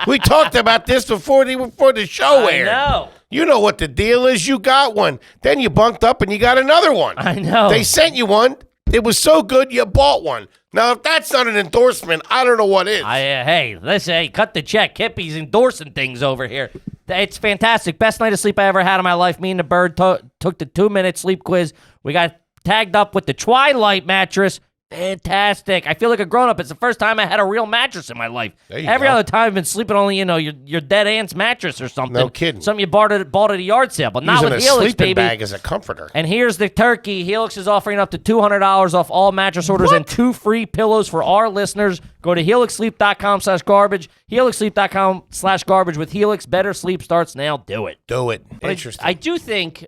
Speaker 1: We talked about this before the show aired.
Speaker 2: I know.
Speaker 1: You know what the deal is. You got one. Then you bunked up and you got another one.
Speaker 2: I know.
Speaker 1: They sent you one. It was so good you bought one. Now, if that's not an endorsement, I don't know what is.
Speaker 2: Hey, listen, cut the check. Kippy's endorsing things over here. It's fantastic. Best night of sleep I ever had in my life. Me and the bird took the 2-minute sleep quiz. We got tagged up with the Twilight mattress. Fantastic. I feel like a grown-up. It's the first time I had a real mattress in my life. Every other time I've been sleeping on, your dead aunt's mattress or something.
Speaker 1: No kidding.
Speaker 2: Something you bought at a yard sale, but not
Speaker 1: Using
Speaker 2: with
Speaker 1: a
Speaker 2: Helix,
Speaker 1: sleeping
Speaker 2: baby.
Speaker 1: bag as a comforter.
Speaker 2: And here's the turkey. Helix is offering up to $200 off all mattress orders and 2 free pillows for our listeners. Go to helixsleep.com/garbage. Helixsleep.com/garbage. With Helix, better sleep starts now. Do it.
Speaker 1: Do it.
Speaker 2: But
Speaker 1: Interesting.
Speaker 2: I do think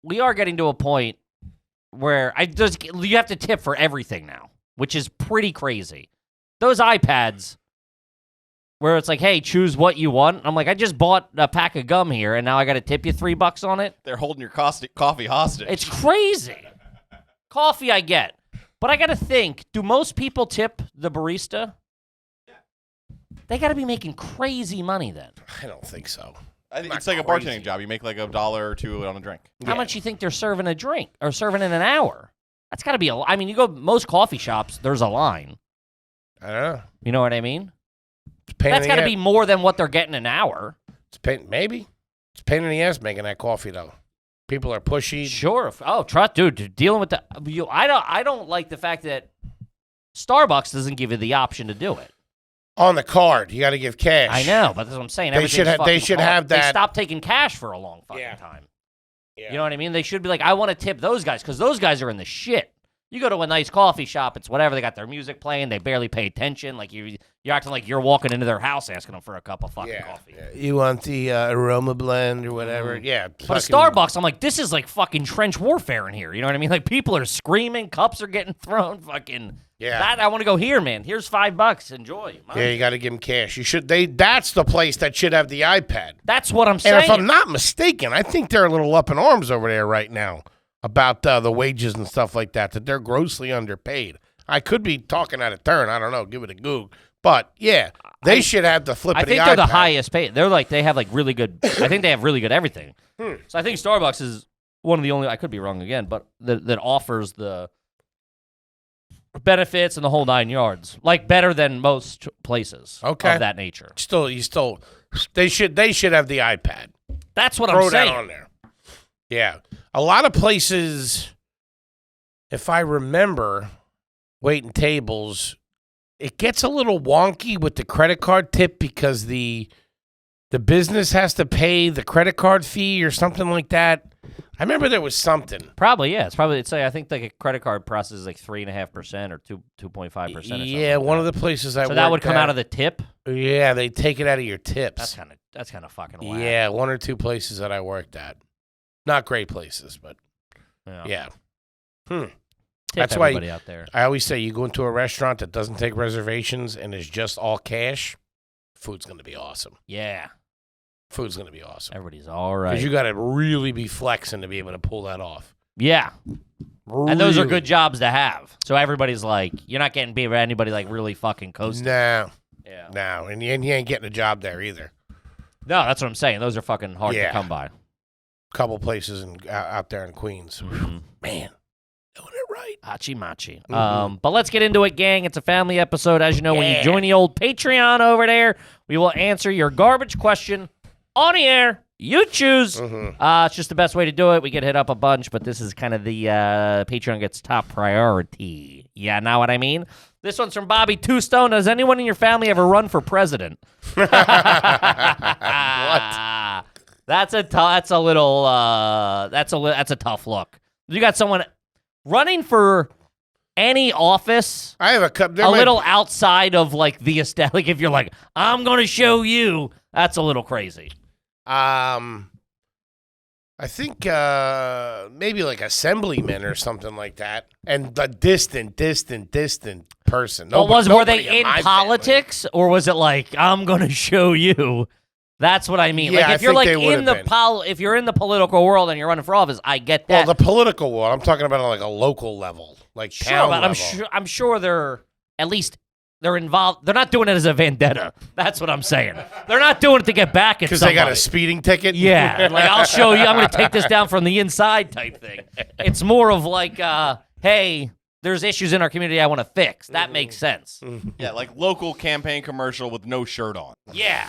Speaker 2: we are getting to a point where you have to tip for everything now, which is pretty crazy. Those iPads, where it's like, hey, choose what you want. I'm like, I just bought a pack of gum here, and now I got to tip you $3 on it.
Speaker 4: They're holding your coffee hostage.
Speaker 2: It's crazy. Coffee, I get. But I got to think, do most people tip the barista? They got to be making crazy money then.
Speaker 1: I don't think so.
Speaker 4: I think
Speaker 1: Not
Speaker 4: it's like
Speaker 1: crazy.
Speaker 4: a bartending job. You make like $1 or $2 on a drink.
Speaker 2: How much you think they're serving a drink or serving in an hour? That's got to be I mean, you go most coffee shops, there's a line.
Speaker 1: I don't know.
Speaker 2: You know what I mean?
Speaker 1: It's a pain
Speaker 2: That's
Speaker 1: in
Speaker 2: got
Speaker 1: the
Speaker 2: to
Speaker 1: ass.
Speaker 2: be more than what they're getting an hour.
Speaker 1: Maybe. It's a pain in the ass making that coffee, though. People are pushy.
Speaker 2: Sure. Oh, trust, dude. Dealing with I don't like the fact that Starbucks doesn't give you the option to do it.
Speaker 1: On the card, you got to give cash.
Speaker 2: I know, but that's what I'm saying.
Speaker 1: They should have
Speaker 2: They
Speaker 1: that.
Speaker 2: stopped taking cash for a long fucking
Speaker 1: Yeah.
Speaker 2: time.
Speaker 1: Yeah.
Speaker 2: You know what I mean? They should be like, I want to tip those guys because those guys are in the shit. You go to a nice coffee shop, it's whatever. They got their music playing. They barely pay attention. Like you're acting like you're walking into their house asking them for a cup of fucking coffee.
Speaker 1: Yeah. You want the aroma blend or whatever? Yeah.
Speaker 2: But a Starbucks, I'm like, this is like fucking trench warfare in here. You know what I mean? Like people are screaming, cups are getting thrown. Fucking that I want to go here, man. Here's $5. Enjoy.
Speaker 1: Yeah, you got to give them cash. You should. That's the place that should have the iPad.
Speaker 2: That's what I'm saying.
Speaker 1: And if I'm not mistaken, I think they're a little up in arms over there right now about the wages and stuff like that, that they're grossly underpaid. I could be talking out of turn. I don't know. Give it a Google. But, yeah, they should have the flip of the iPad.
Speaker 2: I think they're the highest paid. They're like, they have like really good, I think they have really good everything. So I think Starbucks is one of the only, I could be wrong again, but that offers the benefits and the whole 9 yards. Like better than most places of that nature. They should have the iPad.
Speaker 1: That's
Speaker 2: what I'm saying.
Speaker 1: Throw that on there. Yeah. A lot of places, if I remember, waiting tables, it gets a little wonky with the credit card tip because the business has to pay the credit card fee or something like that. I remember there was something.
Speaker 2: Probably, yeah. I think like a credit card process is like 3.5% or 2.5%.
Speaker 1: Yeah, one of the places I worked
Speaker 2: So that would come out of the tip?
Speaker 1: Yeah, they take it out of your tips.
Speaker 2: That's kind of fucking whack.
Speaker 1: Yeah, one or two places that I worked at. Not great places, but yeah.
Speaker 2: Tip
Speaker 1: That's
Speaker 2: everybody
Speaker 1: why
Speaker 2: out there.
Speaker 1: I always say you go into a restaurant that doesn't take reservations and is just all cash, food's going to be awesome.
Speaker 2: Yeah.
Speaker 1: Food's going to be awesome.
Speaker 2: Everybody's all right.
Speaker 1: Because you got to really be flexing to be able to pull that off.
Speaker 2: Yeah.
Speaker 1: Really.
Speaker 2: And those are good jobs to have. So everybody's like, you're not getting beat by anybody like really fucking coasting.
Speaker 1: No.
Speaker 2: Yeah.
Speaker 1: No. And you ain't getting a job there either.
Speaker 2: No, that's what I'm saying. Those are fucking hard to come by.
Speaker 1: Couple places out there in Queens.
Speaker 2: Mm-hmm.
Speaker 1: Man, doing it right.
Speaker 2: Hachi machi. But let's get into it, gang. It's a family episode. As you know, when you join the old Patreon over there, we will answer your garbage question on the air. You choose. It's just the best way to do it. We get hit up a bunch, but this is kind of the Patreon gets top priority. Yeah, know what I mean? This one's from Bobby Two Stone. Has anyone in your family ever run for president?
Speaker 1: What?
Speaker 2: That's a tough look. You got someone running for any office.
Speaker 1: I have a
Speaker 2: little outside of like the established. Like if you're like, I'm gonna show you, that's a little crazy.
Speaker 1: I think maybe like assemblyman or something like that, and the distant person.
Speaker 2: Were they in politics, or was it like I'm gonna show you? That's what I mean.
Speaker 1: Yeah,
Speaker 2: like if you're like if you're in the political world and you're running for office, I get that.
Speaker 1: Well, the political world, I'm talking about on like a local level, like town
Speaker 2: but
Speaker 1: level.
Speaker 2: I'm sure they're involved. They're not doing it as a vendetta. That's what I'm saying. They're not doing it to get back at somebody.
Speaker 1: Because they got a speeding ticket?
Speaker 2: Yeah. Like, I'll show you. I'm going to take this down from the inside type thing. It's more of like, hey, there's issues in our community I want to fix. That makes sense.
Speaker 4: Yeah, like local campaign commercial with no shirt on.
Speaker 2: Yeah.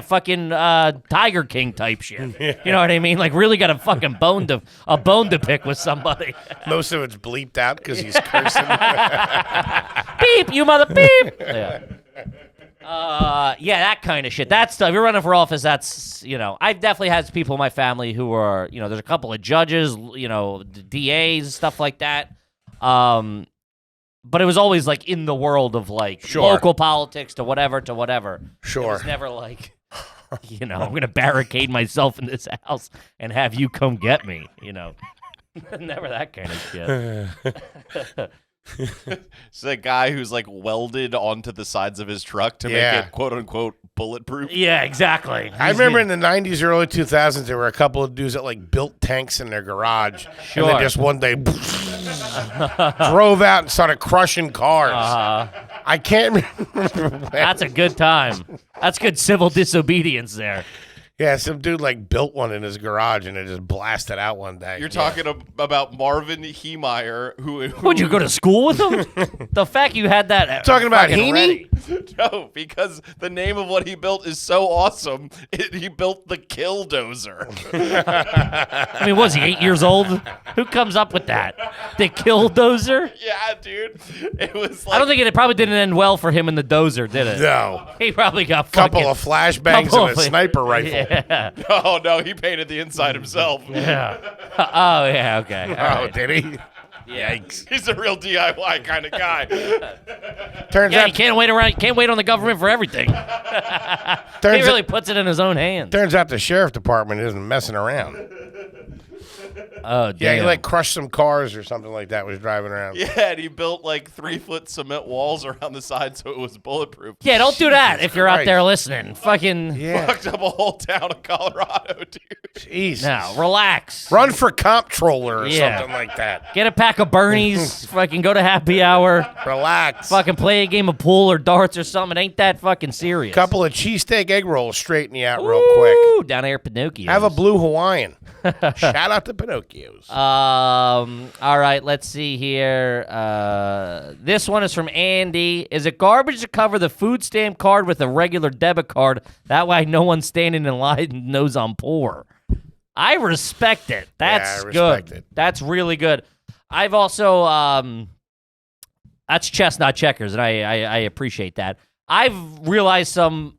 Speaker 2: Fucking Tiger King type shit. You know what I mean? Like, really got a fucking bone to pick with somebody.
Speaker 1: Most of it's bleeped out because he's cursing.
Speaker 2: Beep, you mother beep. Yeah. That kind of shit. That's stuff. If you're running for office, that's, I've definitely had people in my family who are, there's a couple of judges, DAs, stuff like that. But it was always like in the world of like local politics to whatever.
Speaker 1: Sure.
Speaker 2: It was never like, I'm going to barricade myself in this house and have you come get me, Never that kind of shit.
Speaker 4: It's a guy who's like welded onto the sides of his truck to make it quote unquote bulletproof.
Speaker 2: Yeah, exactly.
Speaker 1: I remember in the 90s, early 2000s, there were a couple of dudes that like built tanks in their garage.
Speaker 2: Sure.
Speaker 1: And then just one day drove out and started crushing cars. I can't remember.
Speaker 2: That's a good time. That's good civil disobedience there.
Speaker 1: Yeah, some dude like built one in his garage and it just blasted out one day.
Speaker 4: You're talking about Marvin Heemeyer, who
Speaker 2: would you go to school with him? The fact you had that.
Speaker 1: Talking about Heaney?
Speaker 4: No, because the name of what he built is so awesome. He built the KILLDOZER.
Speaker 2: I mean, was he 8 years old? Who comes up with that? The KILLDOZER?
Speaker 4: Yeah, dude. It was. Like,
Speaker 2: I don't think it probably didn't end well for him in the dozer, did it?
Speaker 1: No.
Speaker 2: He probably got
Speaker 1: a couple of flashbangs and a sniper rifle.
Speaker 2: Yeah.
Speaker 4: Oh no, he painted the inside himself.
Speaker 2: Yeah. Oh yeah. Okay.
Speaker 1: All right. Did he? Yikes.
Speaker 4: He's a real DIY kind of guy.
Speaker 1: Turns
Speaker 2: Yeah,
Speaker 1: out
Speaker 2: you can't wait around. You can't wait on the government for everything. He
Speaker 1: turns,
Speaker 2: really puts it in his own hands.
Speaker 1: turns out the sheriff department isn't messing around.
Speaker 2: Oh,
Speaker 1: Yeah,
Speaker 2: damn.
Speaker 1: he like crushed some cars or something like that. Was driving around.
Speaker 4: Yeah, and he built like 3-foot cement walls around the side so it was bulletproof.
Speaker 2: Yeah, don't do that if you're out
Speaker 1: Christ.
Speaker 2: there listening. Fucking
Speaker 1: Yeah.
Speaker 4: Fucked up a whole town of Colorado, dude.
Speaker 1: Jesus.
Speaker 2: now, relax.
Speaker 1: Run for comptroller or
Speaker 2: Yeah.
Speaker 1: something like that.
Speaker 2: Get a pack of Bernies. Fucking go to happy hour.
Speaker 1: Relax.
Speaker 2: Fucking play a game of pool or darts or something. It ain't that fucking serious.
Speaker 1: Couple of cheesesteak egg rolls straighten you out real quick.
Speaker 2: Ooh, down there, Pinocchio.
Speaker 1: Have a blue Hawaiian. Shout out to Pinocchios.
Speaker 2: All right, let's see here. This one is from Andy. Is it garbage to cover the food stamp card with a regular debit card? That way no one standing in line knows I'm poor. I respect it. That's
Speaker 1: I respect
Speaker 2: good.
Speaker 1: it.
Speaker 2: That's really good. I've also that's chestnut checkers, and I appreciate that. I've realized some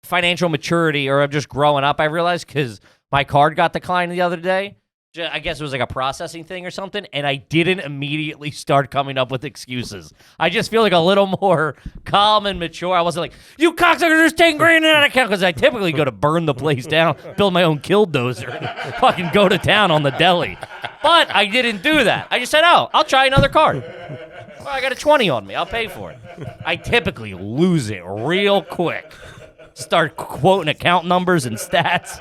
Speaker 2: financial maturity, or I'm just growing up. I realized because my card got declined the other day. I guess it was like a processing thing or something, and I didn't immediately start coming up with excuses. I just feel like a little more calm and mature. I wasn't like, you cocksucker, there's 10 grand in that account, because I typically go to burn the place down, build my own KILLDOZER, and fucking go to town on the deli. But I didn't do that. I just said, oh, I'll try another card. Well, I got a 20 on me. I'll pay for it. I typically lose it real quick. Start quoting account numbers and stats.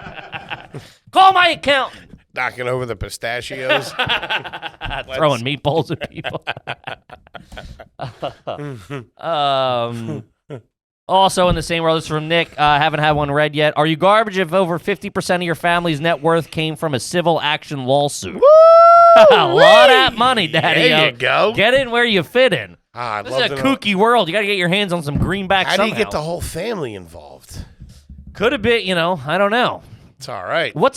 Speaker 2: Call my accountant.
Speaker 1: Knocking over the pistachios.
Speaker 2: Throwing meatballs at people. Also in the same world, this is from Nick. Haven't had one read yet. Are you garbage if over 50% of your family's net worth came from a civil action lawsuit? A lot of that money, Daddy.
Speaker 1: There you go.
Speaker 2: Get in where you fit in.
Speaker 1: I'd
Speaker 2: This
Speaker 1: love
Speaker 2: is a
Speaker 1: to know.
Speaker 2: kooky world. You got to get your hands on some greenback
Speaker 1: How
Speaker 2: somehow.
Speaker 1: do you get the whole family involved?
Speaker 2: Could have been, I don't know.
Speaker 1: It's all right.
Speaker 2: What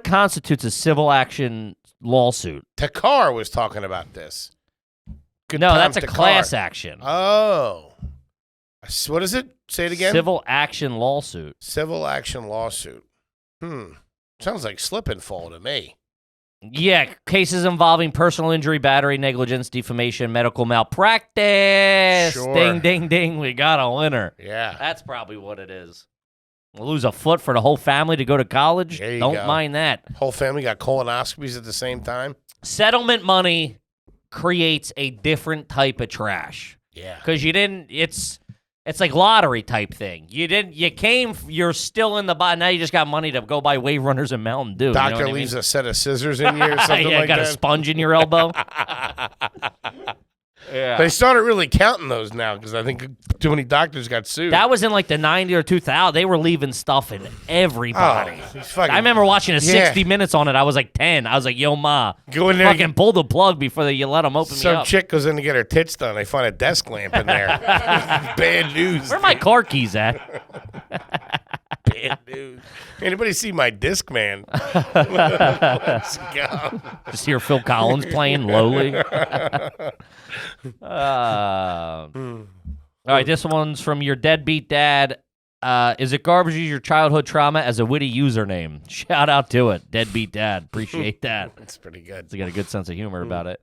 Speaker 2: constitutes a civil action lawsuit?
Speaker 1: Takar was talking about this. Good
Speaker 2: No,
Speaker 1: times,
Speaker 2: that's a
Speaker 1: Takar.
Speaker 2: class action.
Speaker 1: Oh. What is it? Say it again.
Speaker 2: Civil action lawsuit.
Speaker 1: Civil action lawsuit. Sounds like slip and fall to me.
Speaker 2: Yeah, cases involving personal injury, battery, negligence, defamation, medical malpractice.
Speaker 1: Sure.
Speaker 2: Ding, ding, ding. We got a winner.
Speaker 1: Yeah.
Speaker 2: That's probably what it is. We'll lose a foot for the whole family to go to college.
Speaker 1: There you
Speaker 2: Don't
Speaker 1: go.
Speaker 2: mind that.
Speaker 1: Whole family got colonoscopies at the same time.
Speaker 2: Settlement money creates a different type of trash.
Speaker 1: Yeah.
Speaker 2: Because it's like lottery type thing. You're still in the bottom. Now you just got money to go buy Wave Runners and Mountain Dew.
Speaker 1: Doctor
Speaker 2: you know what
Speaker 1: leaves
Speaker 2: I mean?
Speaker 1: a set of scissors in you or something
Speaker 2: yeah,
Speaker 1: like
Speaker 2: got a
Speaker 1: that.
Speaker 2: sponge in your elbow. Yeah.
Speaker 1: They started really counting those now because I think too many doctors got sued.
Speaker 2: That was in like the 90s or 2000. They were leaving stuff in everybody.
Speaker 1: he's fucking,
Speaker 2: I remember watching a
Speaker 1: Yeah.
Speaker 2: 60 Minutes on it. I was like 10. I was like, yo, Ma,
Speaker 1: Go in there.
Speaker 2: fucking pull the plug before you let them open me
Speaker 1: Some
Speaker 2: up.
Speaker 1: chick goes in to get her tits done. They find a desk lamp in there. Bad news.
Speaker 2: Where are my car keys at?
Speaker 1: Bad news. Anybody see my disc man? Let's go.
Speaker 2: Just hear Phil Collins playing lowly. All right, this one's from your deadbeat dad. Is it garbage to use your childhood trauma as a witty username? Shout out to it, deadbeat dad. Appreciate that.
Speaker 1: That's pretty good.
Speaker 2: He's got a good sense of humor about it.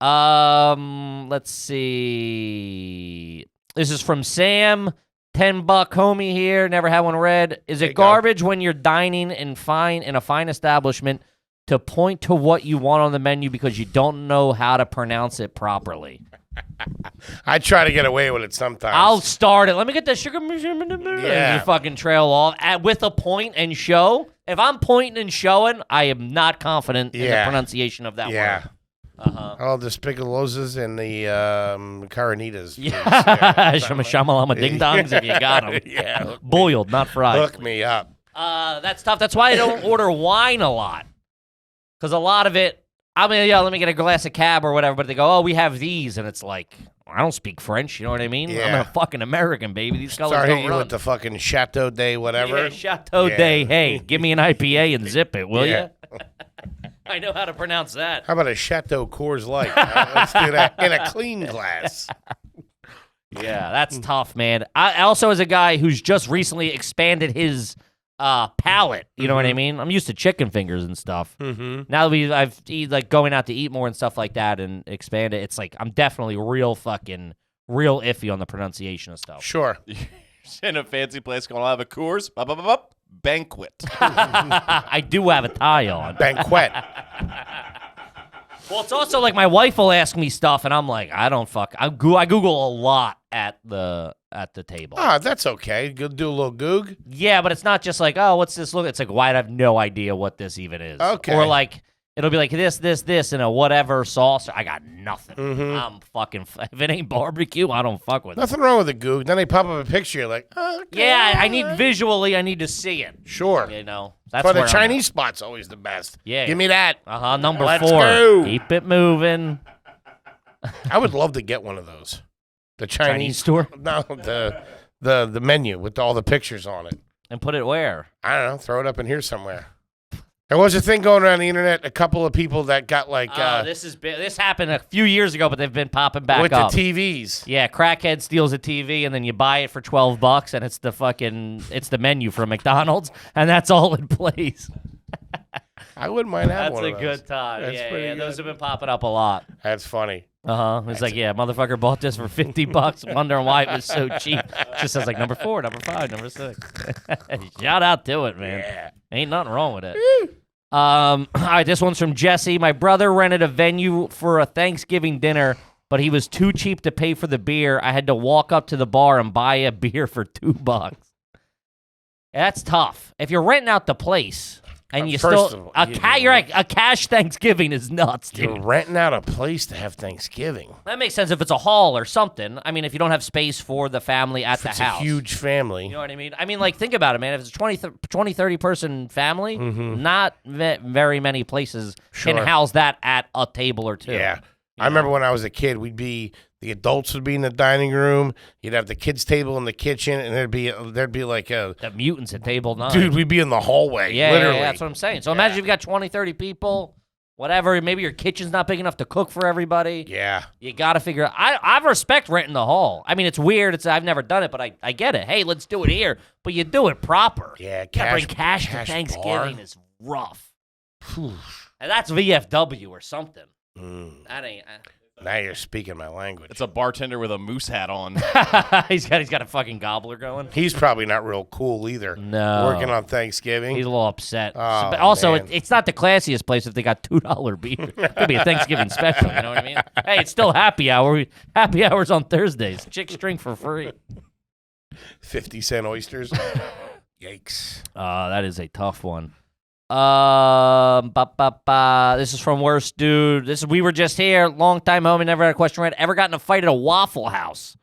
Speaker 2: Let's see. This is from Sam. $10 homie here. Never had one read. Is
Speaker 1: There
Speaker 2: it
Speaker 1: you go.
Speaker 2: garbage when you're dining in a fine establishment to point to what you want on the menu because you don't know how to pronounce it properly?
Speaker 1: I try to get away with it sometimes.
Speaker 2: I'll start it. Let me get the sugar. And you fucking trail off with a point and show. If I'm pointing and showing, I am not confident in the
Speaker 1: Yeah.
Speaker 2: pronunciation of that
Speaker 1: Yeah.
Speaker 2: word. Uh-huh.
Speaker 1: All the spigolozas and the caranitas. please.
Speaker 2: Yeah, shamalama ding dongs if you got them.
Speaker 1: Yeah.
Speaker 2: Boiled, not fried.
Speaker 1: Hook me up.
Speaker 2: That's tough. That's why I don't order wine a lot. Because a lot of it, I mean, let me get a glass of cab or whatever, but they go, oh, we have these. And it's like, I don't speak French, you know what I mean?
Speaker 1: Yeah.
Speaker 2: I'm a fucking American, baby. These colors
Speaker 1: Start
Speaker 2: don't
Speaker 1: hitting you
Speaker 2: run.
Speaker 1: with the fucking Chateau Day whatever.
Speaker 2: Yeah, Chateau
Speaker 1: Yeah.
Speaker 2: Day. Hey, give me an IPA and zip it, will
Speaker 1: Yeah.
Speaker 2: you? I know how to pronounce that.
Speaker 1: How about a Chateau Coors Light? Let's do that in a clean glass.
Speaker 2: Yeah, that's tough, man. I also, as a guy who's just recently expanded his palate. You know what I mean? I'm used to chicken fingers and stuff.
Speaker 1: Mm-hmm.
Speaker 2: Now that I've like going out to eat more and stuff like that and expand it, it's like I'm definitely real iffy on the pronunciation of stuff.
Speaker 1: Sure.
Speaker 4: You're in a fancy place going, I'll have a Coors, banquet.
Speaker 2: I do have a tie on.
Speaker 1: Banquet.
Speaker 2: Well, it's also like my wife will ask me stuff, and I'm like, I Google a lot at the table.
Speaker 1: Ah, that's okay. Go do a little goog.
Speaker 2: Yeah, but it's not just like, oh, what's this look? It's like, why? I have no idea what this even is.
Speaker 1: Okay.
Speaker 2: Or like, it'll be like this, and a whatever sauce. I got nothing.
Speaker 1: Mm-hmm.
Speaker 2: I'm fucking. If it ain't barbecue, I don't fuck with it.
Speaker 1: Nothing wrong with the goog. Then they pop up a picture. You're like, oh, okay.
Speaker 2: Yeah, I need visually. I need to see it.
Speaker 1: Sure.
Speaker 2: You know, that's
Speaker 1: But the
Speaker 2: where I'm
Speaker 1: Chinese spot's always the best.
Speaker 2: Yeah.
Speaker 1: Give me that.
Speaker 2: at. Number
Speaker 1: Let's
Speaker 2: 4.
Speaker 1: go.
Speaker 2: Keep it moving.
Speaker 1: I would love to get one of those. The
Speaker 2: Chinese store,
Speaker 1: No, the menu with all the pictures on it.
Speaker 2: and put it where?
Speaker 1: I don't know. Throw it up in here somewhere. There was a thing going around the internet. A couple of people that got like
Speaker 2: This happened a few years ago, but they've been popping back
Speaker 1: with
Speaker 2: up.
Speaker 1: the TVs.
Speaker 2: Yeah, crackhead steals a TV and then you buy it for $12 and it's the menu from McDonald's and that's all it plays.
Speaker 1: I wouldn't mind having
Speaker 2: That's
Speaker 1: one
Speaker 2: a
Speaker 1: of those.
Speaker 2: good time.
Speaker 1: That's
Speaker 2: Yeah,
Speaker 1: pretty
Speaker 2: yeah,
Speaker 1: good.
Speaker 2: those have been popping up a lot.
Speaker 1: That's funny.
Speaker 2: It's like, yeah, motherfucker bought this for $50, wondering why it was so cheap. Just says like number 4, number 5, number 6. Shout out to it, man.
Speaker 1: Yeah.
Speaker 2: Ain't nothing wrong with it. All right, this one's from Jesse. My brother rented a venue for a Thanksgiving dinner, but he was too cheap to pay for the beer. I had to walk up to the bar and buy a beer for $2. That's tough. If you're renting out the place and you
Speaker 1: First
Speaker 2: still
Speaker 1: of all,
Speaker 2: you're right, a cash Thanksgiving is nuts, dude.
Speaker 1: You're renting out a place to have Thanksgiving.
Speaker 2: That makes sense if it's a hall or something. I mean, if you don't have space for the family at the
Speaker 1: It's
Speaker 2: house.
Speaker 1: a huge family.
Speaker 2: You know what I mean? I mean, like, think about it, man. If it's a 20, 30 person family, not very many places can
Speaker 1: Sure.
Speaker 2: house that at a table or two.
Speaker 1: Yeah. I remember when I was a kid, the adults would be in the dining room. You'd have the kids' table in the kitchen, and there'd be like a
Speaker 2: The mutants at table 9.
Speaker 1: dude. We'd be in the hallway,
Speaker 2: yeah,
Speaker 1: literally.
Speaker 2: that's what I'm saying. So imagine if you've got 20, 30 people, whatever. Maybe your kitchen's not big enough to cook for everybody.
Speaker 1: Yeah.
Speaker 2: You got to figure out. I respect renting the hall. I mean, it's weird. I've never done it, but I get it. Hey, let's do it here. But you do it proper.
Speaker 1: Yeah,
Speaker 2: Can't bring cash to Thanksgiving
Speaker 1: bar.
Speaker 2: is rough.
Speaker 1: Phew.
Speaker 2: And that's VFW or something.
Speaker 1: Mm.
Speaker 2: That ain't.
Speaker 1: Now you're speaking my language.
Speaker 4: It's a bartender with a moose hat on.
Speaker 2: he's got a fucking gobbler going.
Speaker 1: He's probably not real cool either.
Speaker 2: No.
Speaker 1: Working on Thanksgiving.
Speaker 2: He's a little upset.
Speaker 1: Oh,
Speaker 2: But also,
Speaker 1: man.
Speaker 2: it's not the classiest place if they got $2 beer. Could be a Thanksgiving special. You know what I mean? Hey, it's still happy hour. Happy hours on Thursdays. Chicks drink for free.
Speaker 1: 50-cent oysters. Yikes.
Speaker 2: That is a tough one. This is from Worst Dude. We were just here. Long time home and never had a question read. Ever gotten in a fight at a Waffle House?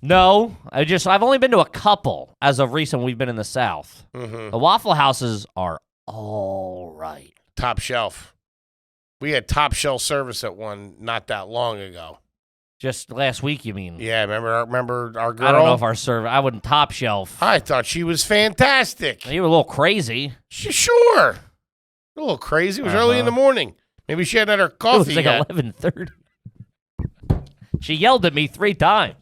Speaker 2: No. I've only been to a couple as of recent. We've been in the South.
Speaker 1: Mm-hmm.
Speaker 2: The Waffle Houses are all right.
Speaker 1: Top shelf. We had top shelf service at one not that long ago.
Speaker 2: Just last week, you mean?
Speaker 1: Yeah, remember our girl?
Speaker 2: I don't know if our server. I wouldn't top shelf.
Speaker 1: I thought she was fantastic.
Speaker 2: You were a little crazy.
Speaker 1: Sure. A little crazy. It was early in the morning. Maybe she hadn't had her
Speaker 2: It
Speaker 1: coffee
Speaker 2: was like
Speaker 1: yet.
Speaker 2: 11:30. She yelled at me 3 times.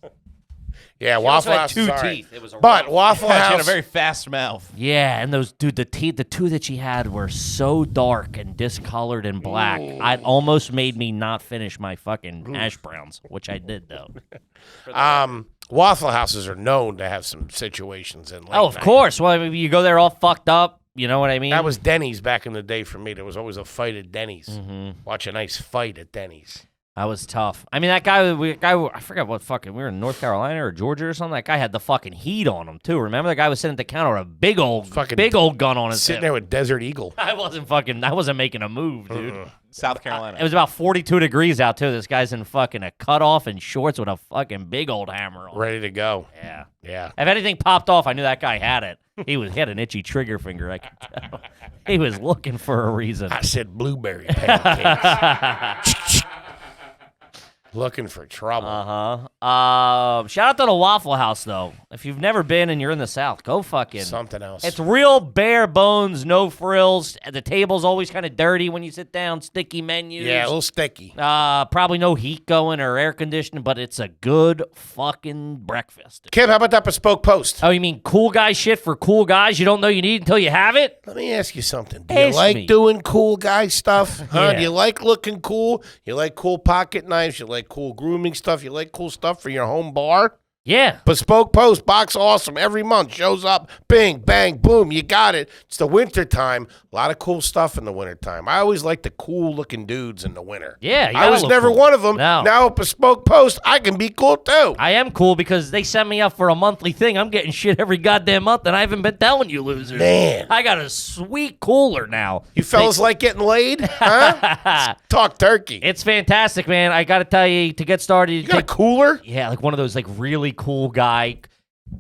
Speaker 1: Yeah,
Speaker 2: She
Speaker 1: Waffle
Speaker 2: also had
Speaker 1: House
Speaker 2: 2
Speaker 1: is all right.
Speaker 2: teeth. It was a
Speaker 1: But
Speaker 2: rough-
Speaker 1: Waffle
Speaker 4: She had a
Speaker 1: House,
Speaker 4: very fast mouth.
Speaker 2: Yeah, and those the 2 that she had were so dark and discolored and black. It almost made me not finish my fucking hash browns, which I did though.
Speaker 1: Waffle Houses are known to have some situations in late
Speaker 2: Oh, of
Speaker 1: night.
Speaker 2: course. Well, I mean, you go there all fucked up. You know what I mean?
Speaker 1: That was Denny's back in the day for me. There was always a fight at Denny's.
Speaker 2: Mm-hmm.
Speaker 1: Watch a nice fight at Denny's.
Speaker 2: That was tough. I mean, that guy, I forgot what fucking, we were in North Carolina or Georgia or something. That guy had the fucking heat on him, too. Remember? That guy was sitting at the counter with a big old gun on his
Speaker 1: Sitting
Speaker 2: hip.
Speaker 1: there with Desert Eagle.
Speaker 2: I wasn't making a move, dude.
Speaker 4: South Carolina.
Speaker 2: It was about 42 degrees out, too. This guy's in fucking a cutoff and shorts with a fucking big old hammer on.
Speaker 1: Ready to go.
Speaker 2: Yeah.
Speaker 1: Yeah.
Speaker 2: If anything popped off, I knew that guy had it. He had an itchy trigger finger, I could tell. He was looking for a reason.
Speaker 1: I said blueberry pancakes. Looking for trouble.
Speaker 2: Shout out to the Waffle House, though. If you've never been and you're in the South, go fucking.
Speaker 1: Something else.
Speaker 2: It's real bare bones, no frills. The table's always kind of dirty when you sit down, sticky menus.
Speaker 1: Yeah, a little sticky.
Speaker 2: Probably no heat going or air conditioning, but it's a good fucking breakfast.
Speaker 1: Kim, how about that bespoke post?
Speaker 2: Oh, you mean cool guy shit for cool guys you don't know you need until you have it?
Speaker 1: Let me ask you something. Do you
Speaker 2: Ask
Speaker 1: like
Speaker 2: me.
Speaker 1: doing cool guy stuff? Huh?
Speaker 2: Yeah.
Speaker 1: Do you like looking cool? You like cool pocket knives? You like cool grooming stuff? You like cool stuff for your home bar?
Speaker 2: Yeah.
Speaker 1: Bespoke Post, box awesome. Every month shows up. Bing, bang, boom. You got it. It's the winter time. A lot of cool stuff in the winter time. I always like the cool looking dudes in the winter.
Speaker 2: Yeah, you
Speaker 1: I
Speaker 2: gotta
Speaker 1: was
Speaker 2: look
Speaker 1: never
Speaker 2: cool.
Speaker 1: one of them.
Speaker 2: No.
Speaker 1: Now at Bespoke Post, I can be cool too.
Speaker 2: I am cool because they send me up for a monthly thing. I'm getting shit every goddamn month, and I haven't been telling you losers.
Speaker 1: Man.
Speaker 2: I got a sweet cooler now.
Speaker 1: You fellas like getting laid? Huh? Talk turkey.
Speaker 2: It's fantastic, man. I got to tell you, to get started,
Speaker 1: You got a cooler?
Speaker 2: yeah, like one of those like really cool guy.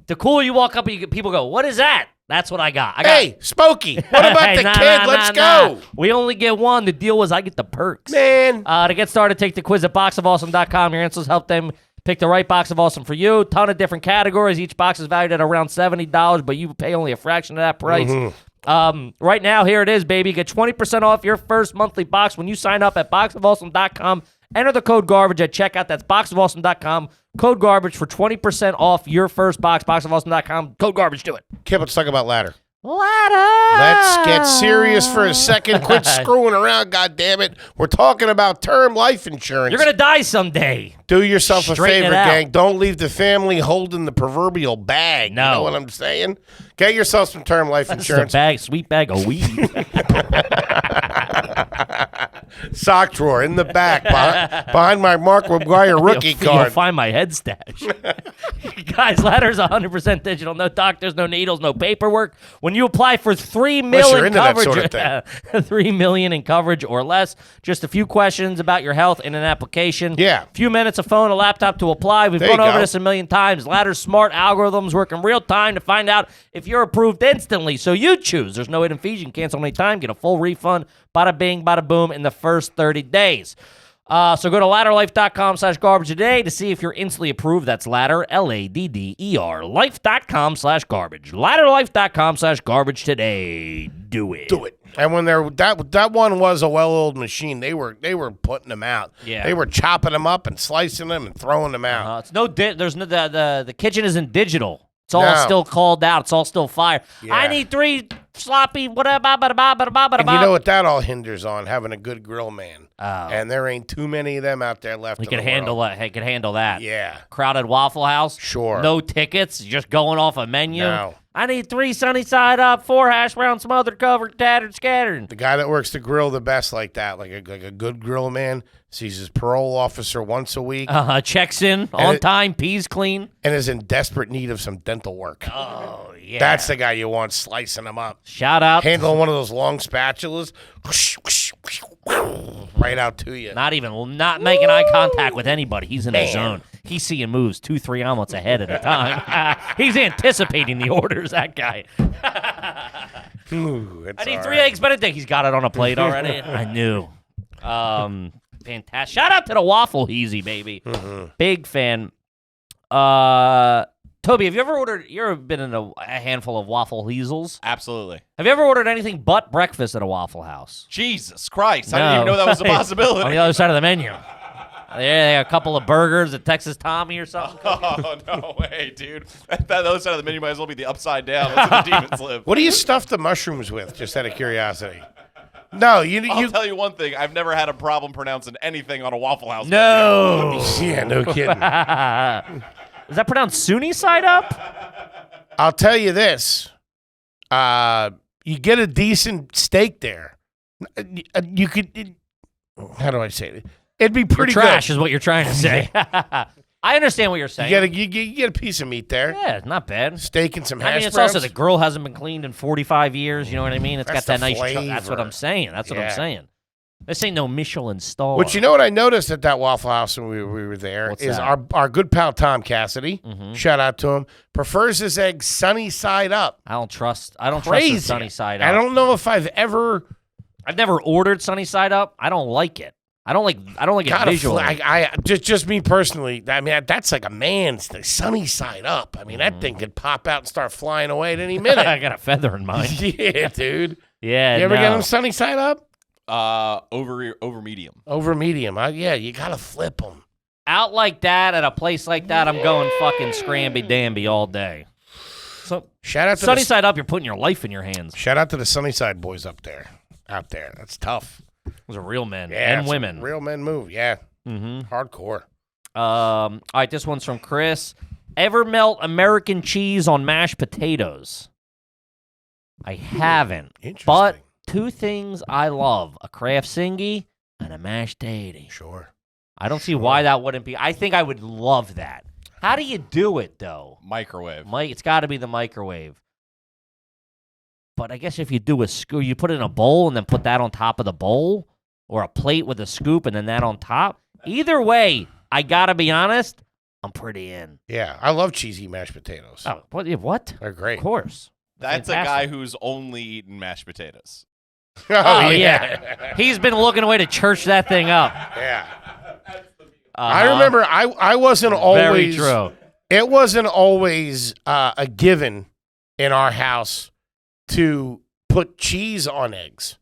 Speaker 2: The cooler you walk up and people go, "What is that?" That's what I got.
Speaker 1: Hey, Smokey, what about the
Speaker 2: Nah,
Speaker 1: kid?
Speaker 2: nah,
Speaker 1: Let's
Speaker 2: nah,
Speaker 1: go.
Speaker 2: nah. We only get one. The deal was I get the perks.
Speaker 1: Man.
Speaker 2: To get started, take the quiz at boxofawesome.com. Your answers help them pick the right box of awesome for you. Ton of different categories. Each box is valued at around $70, but you pay only a fraction of that price. Right now, here it is, baby. Get 20% off your first monthly box when you sign up at boxofawesome.com. Enter the code GARBAGE at checkout. That's boxofawesome.com. Code GARBAGE for 20% off your first box. Boxofawesome.com. Code GARBAGE. Do it.
Speaker 1: Kip, let's talk about ladder.
Speaker 2: Ladder.
Speaker 1: Let's get serious for a second. Quit screwing around, goddammit. We're talking about term life insurance.
Speaker 2: You're going to die someday.
Speaker 1: Do yourself a
Speaker 2: Straighten
Speaker 1: favor,
Speaker 2: it out.
Speaker 1: gang. Don't leave the family holding the proverbial bag.
Speaker 2: No.
Speaker 1: You know what I'm saying? Get yourself some term life
Speaker 2: This
Speaker 1: insurance.
Speaker 2: is a sweet bag of weed.
Speaker 1: Sock drawer in the back behind my Mark McGuire rookie
Speaker 2: You'll
Speaker 1: card.
Speaker 2: find my head stash. Guys, ladder's 100% digital. No doctors, no needles, no paperwork. When you apply for $3
Speaker 1: Unless
Speaker 2: million
Speaker 1: you're into that
Speaker 2: coverage,
Speaker 1: sort of thing.
Speaker 2: $3 million in coverage or less, just a few questions about your health in an application.
Speaker 1: Yeah.
Speaker 2: Few minutes, a phone, a laptop to apply. We've
Speaker 1: There
Speaker 2: gone
Speaker 1: you
Speaker 2: over
Speaker 1: go.
Speaker 2: this a million times. Ladder's smart algorithms work in real time to find out if you're approved instantly. So you choose. There's no hidden fees. You can cancel anytime. Get a full refund. Bada bing, bada boom in the first 30 days. So go to ladderlife.com/garbage today to see if you're instantly approved. That's ladder, LADDER, life.com/garbage. Ladderlife.com/garbage today. Do it.
Speaker 1: Do it. And when that one was a well-oiled machine, they were putting them out.
Speaker 2: Yeah.
Speaker 1: They were chopping them up and slicing them and throwing them out.
Speaker 2: It's no. There's no. The kitchen isn't digital. It's all
Speaker 1: No.
Speaker 2: still called out. It's all still fire.
Speaker 1: Yeah.
Speaker 2: I need 3 sloppy whatever.
Speaker 1: And you know what that all hinders on? Having a good grill man.
Speaker 2: Oh.
Speaker 1: And there ain't too many of them out there left.
Speaker 2: He
Speaker 1: in
Speaker 2: could
Speaker 1: the
Speaker 2: handle
Speaker 1: world.
Speaker 2: that. He could handle that.
Speaker 1: Yeah.
Speaker 2: Crowded Waffle House.
Speaker 1: Sure.
Speaker 2: No tickets. Just going off a menu.
Speaker 1: No.
Speaker 2: I need 3 sunny side up, 4 hash browns, smothered, covered, tattered, scattered.
Speaker 1: The guy that works the grill the best like that, like a good grill man, sees his parole officer once a week
Speaker 2: Checks in on time, peas clean.
Speaker 1: and is in desperate need of some dental work.
Speaker 2: Oh yeah.
Speaker 1: That's the guy you want slicing them up.
Speaker 2: Shout out.
Speaker 1: Handling one of those long spatulas, right out to you.
Speaker 2: Not making eye contact with anybody. He's in his
Speaker 1: Man.
Speaker 2: zone. He's seeing moves 2-3 omelets ahead at a time. He's anticipating the orders, that guy.
Speaker 1: Ooh, it's
Speaker 2: I need
Speaker 1: all
Speaker 2: 3
Speaker 1: right.
Speaker 2: eggs Benedict. He's got it on a plate already. I knew. Fantastic. Shout out to the Waffle Easy, baby. Big fan. Toby, have you ever been in a handful of Waffle Heasels?
Speaker 4: Absolutely.
Speaker 2: Have you ever ordered anything but breakfast at a Waffle House?
Speaker 4: Jesus Christ. I didn't even know that was a
Speaker 2: On
Speaker 4: possibility.
Speaker 2: the other side of the menu. Yeah, a couple of burgers, a Texas Tommy or something.
Speaker 4: Oh, no way, dude. That other side of the menu might as well be the upside down. That's where the demons live.
Speaker 1: What do you stuff the mushrooms with, just out of curiosity? No,
Speaker 4: I'll tell you one thing. I've never had a problem pronouncing anything on a Waffle House
Speaker 2: No.
Speaker 1: Yeah, no kidding.
Speaker 2: Is that pronounced Sunni side up?
Speaker 1: I'll tell you this. You get a decent steak there. You could, how do I say it? It'd be pretty
Speaker 2: Trash
Speaker 1: good.
Speaker 2: is what you're trying to say. I understand what you're saying.
Speaker 1: You get a piece of meat there.
Speaker 2: Yeah, not bad.
Speaker 1: Steak and some
Speaker 2: I
Speaker 1: hash
Speaker 2: mean, it's
Speaker 1: browns.
Speaker 2: also the grill hasn't been cleaned in 45 years. You know what I mean? It's
Speaker 1: That's
Speaker 2: got that
Speaker 1: the
Speaker 2: nice. That's what
Speaker 1: flavor.
Speaker 2: I'm saying. That's what I'm
Speaker 1: Yeah.
Speaker 2: saying. This ain't no Michelin star.
Speaker 1: But you know what I noticed at that Waffle House when we were there
Speaker 2: What's
Speaker 1: is
Speaker 2: that?
Speaker 1: our good pal Tom Cassidy, shout out to him, prefers his eggs sunny side up.
Speaker 2: I don't trust the
Speaker 1: Crazy.
Speaker 2: sunny side up.
Speaker 1: I don't know if I've never.
Speaker 2: I've never ordered sunny side up. I don't like it. I don't like it
Speaker 1: Gotta
Speaker 2: visually.
Speaker 1: I just me personally. I mean, that's like a man's thing. Sunny side up. I mean, that thing could pop out and start flying away at any minute.
Speaker 2: I got a feather in mine.
Speaker 1: Yeah, dude.
Speaker 2: Yeah,
Speaker 1: You ever
Speaker 2: no.
Speaker 1: get them sunny side up?
Speaker 4: Over medium.
Speaker 1: Over medium. Yeah, you gotta flip them.
Speaker 2: Out like that at a place like that, I'm going fucking scramby-damby all day. So
Speaker 1: Shout out to
Speaker 2: sunny side up, you're putting your life in your hands.
Speaker 1: Shout out to the Sunnyside boys up there. Out there. That's tough.
Speaker 2: Those are real men
Speaker 1: Yeah,
Speaker 2: and
Speaker 1: it's a
Speaker 2: women.
Speaker 1: real men move. Yeah.
Speaker 2: Mm-hmm.
Speaker 1: Hardcore.
Speaker 2: All right, this one's from Chris. Ever melt American cheese on mashed potatoes? I haven't.
Speaker 1: Interesting.
Speaker 2: But two things I love, a Kraft Singy and a mashed taty.
Speaker 1: Sure.
Speaker 2: I don't see why that wouldn't be. I think I would love that. How do you do it, though?
Speaker 4: Microwave.
Speaker 2: It's got to be the microwave. But I guess if you do a scoop, you put it in a bowl and then put that on top of the bowl, or a plate with a scoop and then that on top. Either way, I got to be honest, I'm pretty in.
Speaker 1: Yeah. I love cheesy mashed potatoes.
Speaker 2: Oh, what?
Speaker 1: They're great.
Speaker 2: Of course.
Speaker 4: That's
Speaker 2: Fantastic.
Speaker 4: a guy who's only eaten mashed potatoes.
Speaker 2: Oh, yeah. He's been looking away to church that thing up.
Speaker 1: Yeah.
Speaker 2: Uh-huh.
Speaker 1: I remember I wasn't
Speaker 2: Very
Speaker 1: always.
Speaker 2: true.
Speaker 1: It wasn't always a given in our house to put cheese on eggs.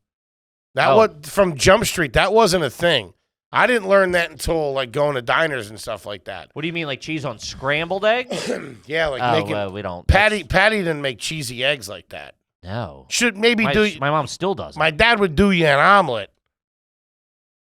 Speaker 1: That
Speaker 2: Oh.
Speaker 1: was from Jump Street. That wasn't a thing. I didn't learn that until like going to diners and stuff like that.
Speaker 2: What do you mean, like cheese on scrambled eggs?
Speaker 1: Yeah, like
Speaker 2: Oh,
Speaker 1: making
Speaker 2: well, we don't.
Speaker 1: Patty didn't make cheesy eggs like that.
Speaker 2: No.
Speaker 1: Should maybe
Speaker 2: My mom still does.
Speaker 1: My dad would do you an omelet,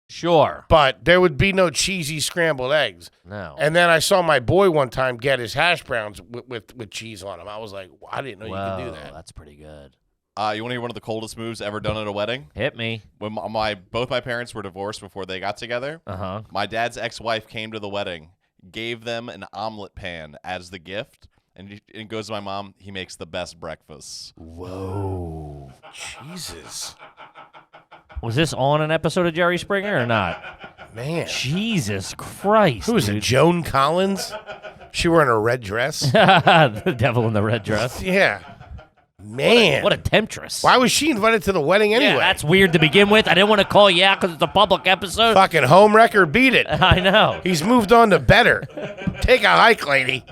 Speaker 2: Sure.
Speaker 1: but there would be no cheesy scrambled eggs.
Speaker 2: No.
Speaker 1: And then I saw my boy one time get his hash browns with cheese on them. I was like, well, I didn't know you could do that.
Speaker 2: That's pretty good.
Speaker 4: You want to hear one of the coldest moves ever done at a wedding?
Speaker 2: Hit me.
Speaker 4: When both my parents were divorced before they got together,
Speaker 2: Uh-huh.
Speaker 4: my dad's ex-wife came to the wedding, gave them an omelet pan as the gift, and it goes to my mom. He makes the best breakfast.
Speaker 2: Whoa.
Speaker 1: Jesus,
Speaker 2: Was this on an episode of Jerry Springer or not?
Speaker 1: man.
Speaker 2: Jesus Christ.
Speaker 1: Who was it? Joan Collins? She wearing a red dress?
Speaker 2: The devil in the red dress.
Speaker 1: Yeah. Man.
Speaker 2: What a temptress.
Speaker 1: Why was she invited to the wedding anyway?
Speaker 2: Yeah, that's weird to begin with. I didn't want to call you out because it's a public episode.
Speaker 1: Fucking home wrecker beat it.
Speaker 2: I know.
Speaker 1: He's moved on to better. Take a hike, lady.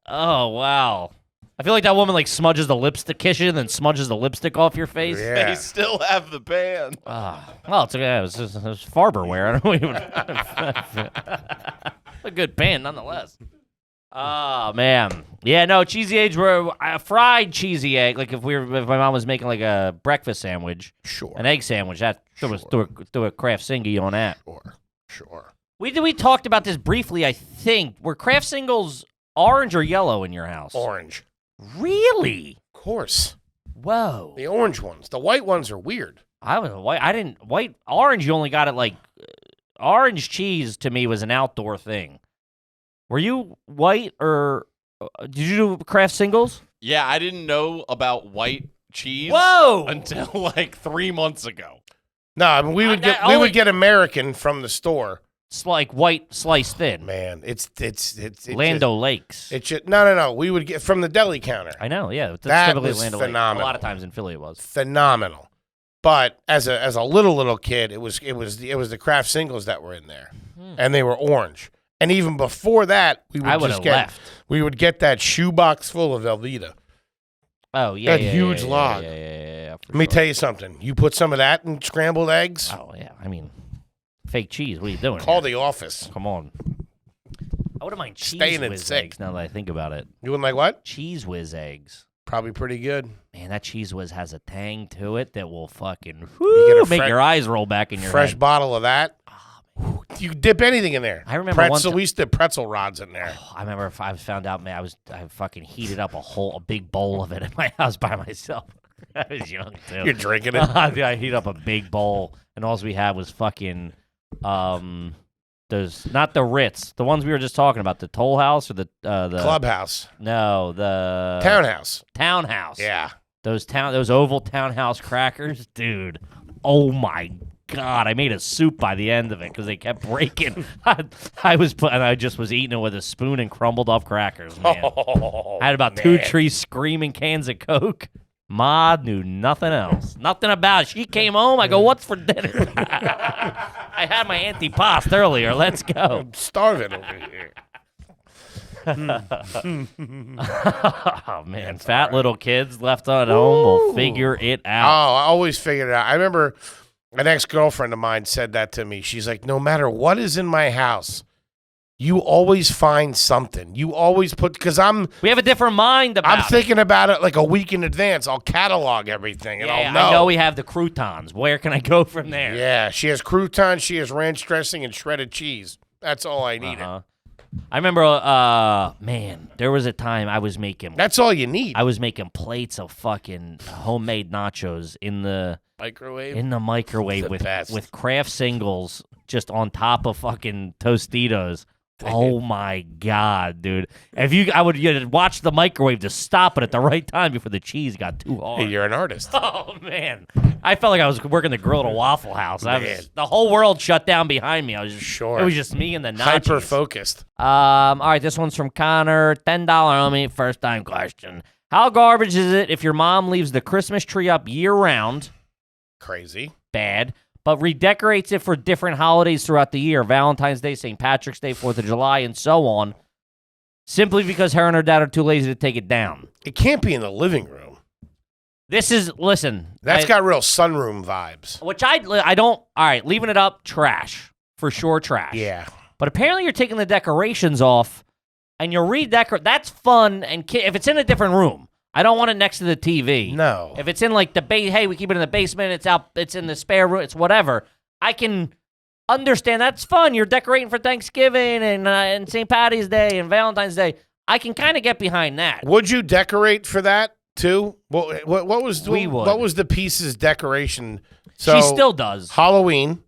Speaker 2: Oh, wow. I feel like that woman like smudges the lipstick, kisses you, and then smudges the lipstick off your face.
Speaker 1: Yeah.
Speaker 4: They still have the pan.
Speaker 2: Well, it's okay. It was Farberware. I don't even. A good pan, nonetheless. Oh man, yeah. No, cheesy eggs were fried cheesy egg. Like if my mom was making like a breakfast sandwich,
Speaker 1: Sure.
Speaker 2: an egg sandwich, that was do a Kraft Singy on that.
Speaker 1: Sure.
Speaker 2: We talked about this briefly. I think were Kraft Singles orange or yellow in your house?
Speaker 1: Orange.
Speaker 2: Really?
Speaker 1: Of course.
Speaker 2: Whoa.
Speaker 1: The orange ones. The white ones are weird.
Speaker 2: I was white. I didn't white orange. You only got it like orange cheese. To me, was an outdoor thing. Were you white or did you do Kraft Singles?
Speaker 4: Yeah, I didn't know about white cheese
Speaker 2: Whoa!
Speaker 4: until like 3 months ago.
Speaker 1: No, I mean we would get American from the store.
Speaker 2: It's like white sliced thin.
Speaker 1: Man, it's
Speaker 2: Lando Lakes.
Speaker 1: It's just, no. We would get from the deli counter.
Speaker 2: I know. Yeah, that's
Speaker 1: That
Speaker 2: typically
Speaker 1: was
Speaker 2: Lando Lakes.
Speaker 1: phenomenal.
Speaker 2: A lot of times in Philly, it was.
Speaker 1: Phenomenal. But as a little kid, it was the Kraft Singles that were in there, and they were orange. And even before that, we would get that shoebox full of Velveeta.
Speaker 2: Oh yeah,
Speaker 1: That huge log.
Speaker 2: Yeah.
Speaker 1: Let me tell you something. You put some of that in scrambled eggs.
Speaker 2: Oh yeah. I mean, fake cheese. What are you doing?
Speaker 1: Call
Speaker 2: here?
Speaker 1: the office.
Speaker 2: Come on. I wouldn't mind cheese
Speaker 1: Staying in
Speaker 2: whiz
Speaker 1: sick.
Speaker 2: eggs now that I think about it.
Speaker 1: You wouldn't like what?
Speaker 2: Cheese whiz eggs.
Speaker 1: Probably pretty good.
Speaker 2: Man, that cheese whiz has a tang to it that will fucking
Speaker 1: get a
Speaker 2: make your eyes roll back in your
Speaker 1: Fresh
Speaker 2: head.
Speaker 1: bottle of that. You dip anything in there.
Speaker 2: I remember one
Speaker 1: pretzel.
Speaker 2: time-
Speaker 1: We used to pretzel rods in there.
Speaker 2: I remember if I found out, man, I fucking heated up a big bowl of it in my house by myself. I was young too.
Speaker 1: You're drinking it.
Speaker 2: I heat up a big bowl, and all we had was fucking those, not the Ritz, the ones we were just talking about, the Toll House or the
Speaker 1: Clubhouse.
Speaker 2: No, the
Speaker 1: Townhouse.
Speaker 2: Townhouse.
Speaker 1: Yeah.
Speaker 2: Those oval Townhouse crackers, dude. Oh my God, I made a soup by the end of it because they kept breaking. I just was eating it with a spoon and crumbled up crackers, man.
Speaker 1: Oh,
Speaker 2: I had about
Speaker 1: man.
Speaker 2: 2 3 screaming cans of Coke. Ma knew nothing else. Nothing about it. She came home. I go, what's for dinner? I had my antipasto earlier. Let's go.
Speaker 1: I'm starving over here.
Speaker 2: Oh, man. Fat little kids left at home will figure it
Speaker 1: Oh,
Speaker 2: out.
Speaker 1: I always figured it out. I remember an ex-girlfriend of mine said that to me. She's like, no matter what is in my house, you always find something. You always put, because
Speaker 2: We have a different mind about
Speaker 1: I'm thinking about it like a week in advance. I'll catalog everything and I'll know.
Speaker 2: I know we have the croutons. Where can I go from there?
Speaker 1: Yeah, she has croutons, she has ranch dressing, and shredded cheese. That's all I needed.
Speaker 2: I remember, man, there was a time I was making.
Speaker 1: That's all you need.
Speaker 2: I was making plates of fucking homemade nachos in the
Speaker 1: Microwave.
Speaker 2: microwave
Speaker 1: The
Speaker 2: with Kraft singles just on top of fucking Tostitos. Oh my God, dude! I would watch the microwave to stop it at the right time before the cheese got too hard.
Speaker 1: Hey, you're an artist.
Speaker 2: Oh man, I felt like I was working the grill at a Waffle House. The whole world shut down behind me. I was just,
Speaker 1: Sure.
Speaker 2: It was just me and the nachos.
Speaker 1: Hyper focused.
Speaker 2: All right, this one's from Connor. $10 homie, first time question. How garbage is it if your mom leaves the Christmas tree up year round?
Speaker 1: Crazy.
Speaker 2: Bad. But redecorates it for different holidays throughout the year, Valentine's Day, St. Patrick's Day, 4th of July, and so on, simply because her and her dad are too lazy to take it down.
Speaker 1: It can't be in the living room.
Speaker 2: Listen.
Speaker 1: That's got real sunroom vibes.
Speaker 2: Which I don't, all right, leaving it up, trash. For sure, trash.
Speaker 1: Yeah.
Speaker 2: But apparently you're taking the decorations off, and you're redecorating. That's fun, and if it's in a different room. I don't want it next to the TV.
Speaker 1: No.
Speaker 2: If it's in like the hey, we keep it in the basement, it's in the spare room, it's whatever. I can understand that's fun. You're decorating for Thanksgiving and St. Patty's Day and Valentine's Day. I can kind of get behind that.
Speaker 1: Would you decorate for that too? What was the piece's decoration? So
Speaker 2: She still does.
Speaker 1: Halloween,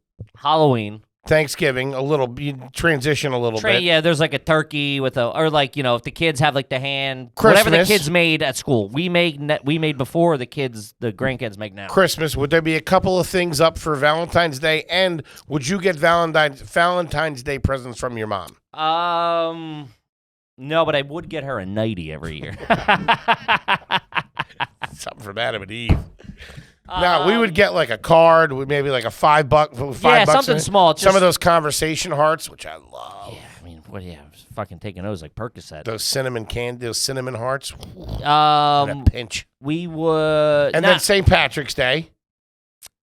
Speaker 1: Thanksgiving, you transition a little bit.
Speaker 2: Yeah, there's like a turkey with or like, if the kids have like the hand,
Speaker 1: Christmas.
Speaker 2: whatever the kids made at school. We made before the grandkids make now.
Speaker 1: Christmas, would there be a couple of things up for Valentine's Day? And would you get Valentine's Day presents from your mom?
Speaker 2: No, but I would get her a nightie every year.
Speaker 1: Something from Adam and Eve. No, we would get like a card with maybe like a $5 bucks.
Speaker 2: Something small.
Speaker 1: Some of those conversation hearts, which I love.
Speaker 2: Yeah, I mean, fucking taking those like Percocet.
Speaker 1: Those cinnamon hearts. And a
Speaker 2: Um,
Speaker 1: pinch.
Speaker 2: we would,
Speaker 1: And then St. Patrick's Day.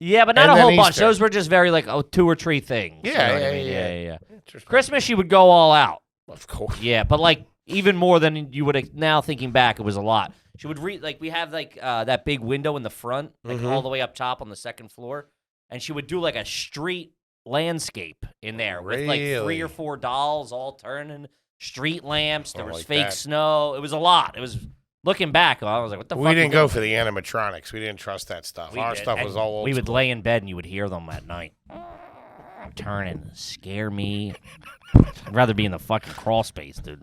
Speaker 2: yeah, but not
Speaker 1: and
Speaker 2: a
Speaker 1: then
Speaker 2: whole bunch.
Speaker 1: Easter.
Speaker 2: Those were just very like 2 or 3 things.
Speaker 1: Yeah,
Speaker 2: You know what I
Speaker 1: yeah.
Speaker 2: mean? Christmas, she would go all out.
Speaker 1: Of course.
Speaker 2: Yeah, but like even more than you would now thinking back, it was a lot. She would we have like that big window in the front, like all the way up top on the second floor, and she would do like a street landscape in there with like 3 or 4 dolls all turning, street lamps. There was
Speaker 1: like
Speaker 2: fake
Speaker 1: that.
Speaker 2: snow. It was a lot. It was looking back. I was like, what the fuck?
Speaker 1: We didn't go for the animatronics. We didn't trust that stuff. Our
Speaker 2: did.
Speaker 1: stuff
Speaker 2: And
Speaker 1: was all old
Speaker 2: we would
Speaker 1: school.
Speaker 2: lay in bed and you would hear them at night. Turning, scare me. I'd rather be in the fucking crawl space, dude.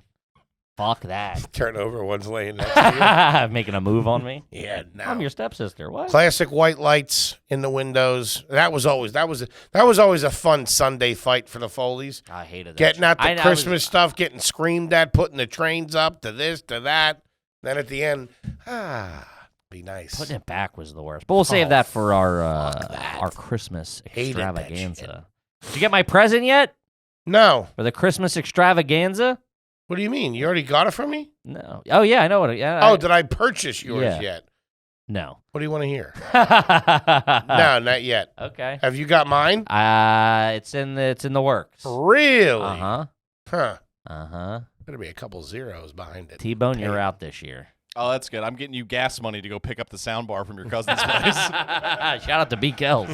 Speaker 2: Fuck that.
Speaker 1: Turn over, one's laying next to you.
Speaker 2: Making a move on me.
Speaker 1: Yeah, no.
Speaker 2: I'm your stepsister. What?
Speaker 1: Classic white lights in the windows. That was always a fun Sunday fight for the Foleys.
Speaker 2: I hated that.
Speaker 1: Getting out the
Speaker 2: I
Speaker 1: Christmas stuff, getting screamed at, putting the trains up to this, to that. Then at the end, be nice.
Speaker 2: Putting it back was the worst. But we'll save that for our Christmas
Speaker 1: Hated that
Speaker 2: extravaganza. Did you get my present yet?
Speaker 1: No.
Speaker 2: For the Christmas extravaganza?
Speaker 1: What do you mean? You already got it from me?
Speaker 2: No. Oh, yeah, I know what.
Speaker 1: Oh, did I purchase yours
Speaker 2: Yeah.
Speaker 1: yet?
Speaker 2: No.
Speaker 1: What do you want to hear? No, not yet.
Speaker 2: Okay.
Speaker 1: Have you got mine?
Speaker 2: It's in the works.
Speaker 1: Really?
Speaker 2: Uh-huh.
Speaker 1: Huh.
Speaker 2: Uh-huh.
Speaker 1: Better be a couple zeros behind it.
Speaker 2: T-Bone, you're out this year.
Speaker 4: Oh, that's good. I'm getting you gas money to go pick up the sound bar from your cousin's place.
Speaker 2: Shout out to B. Kells.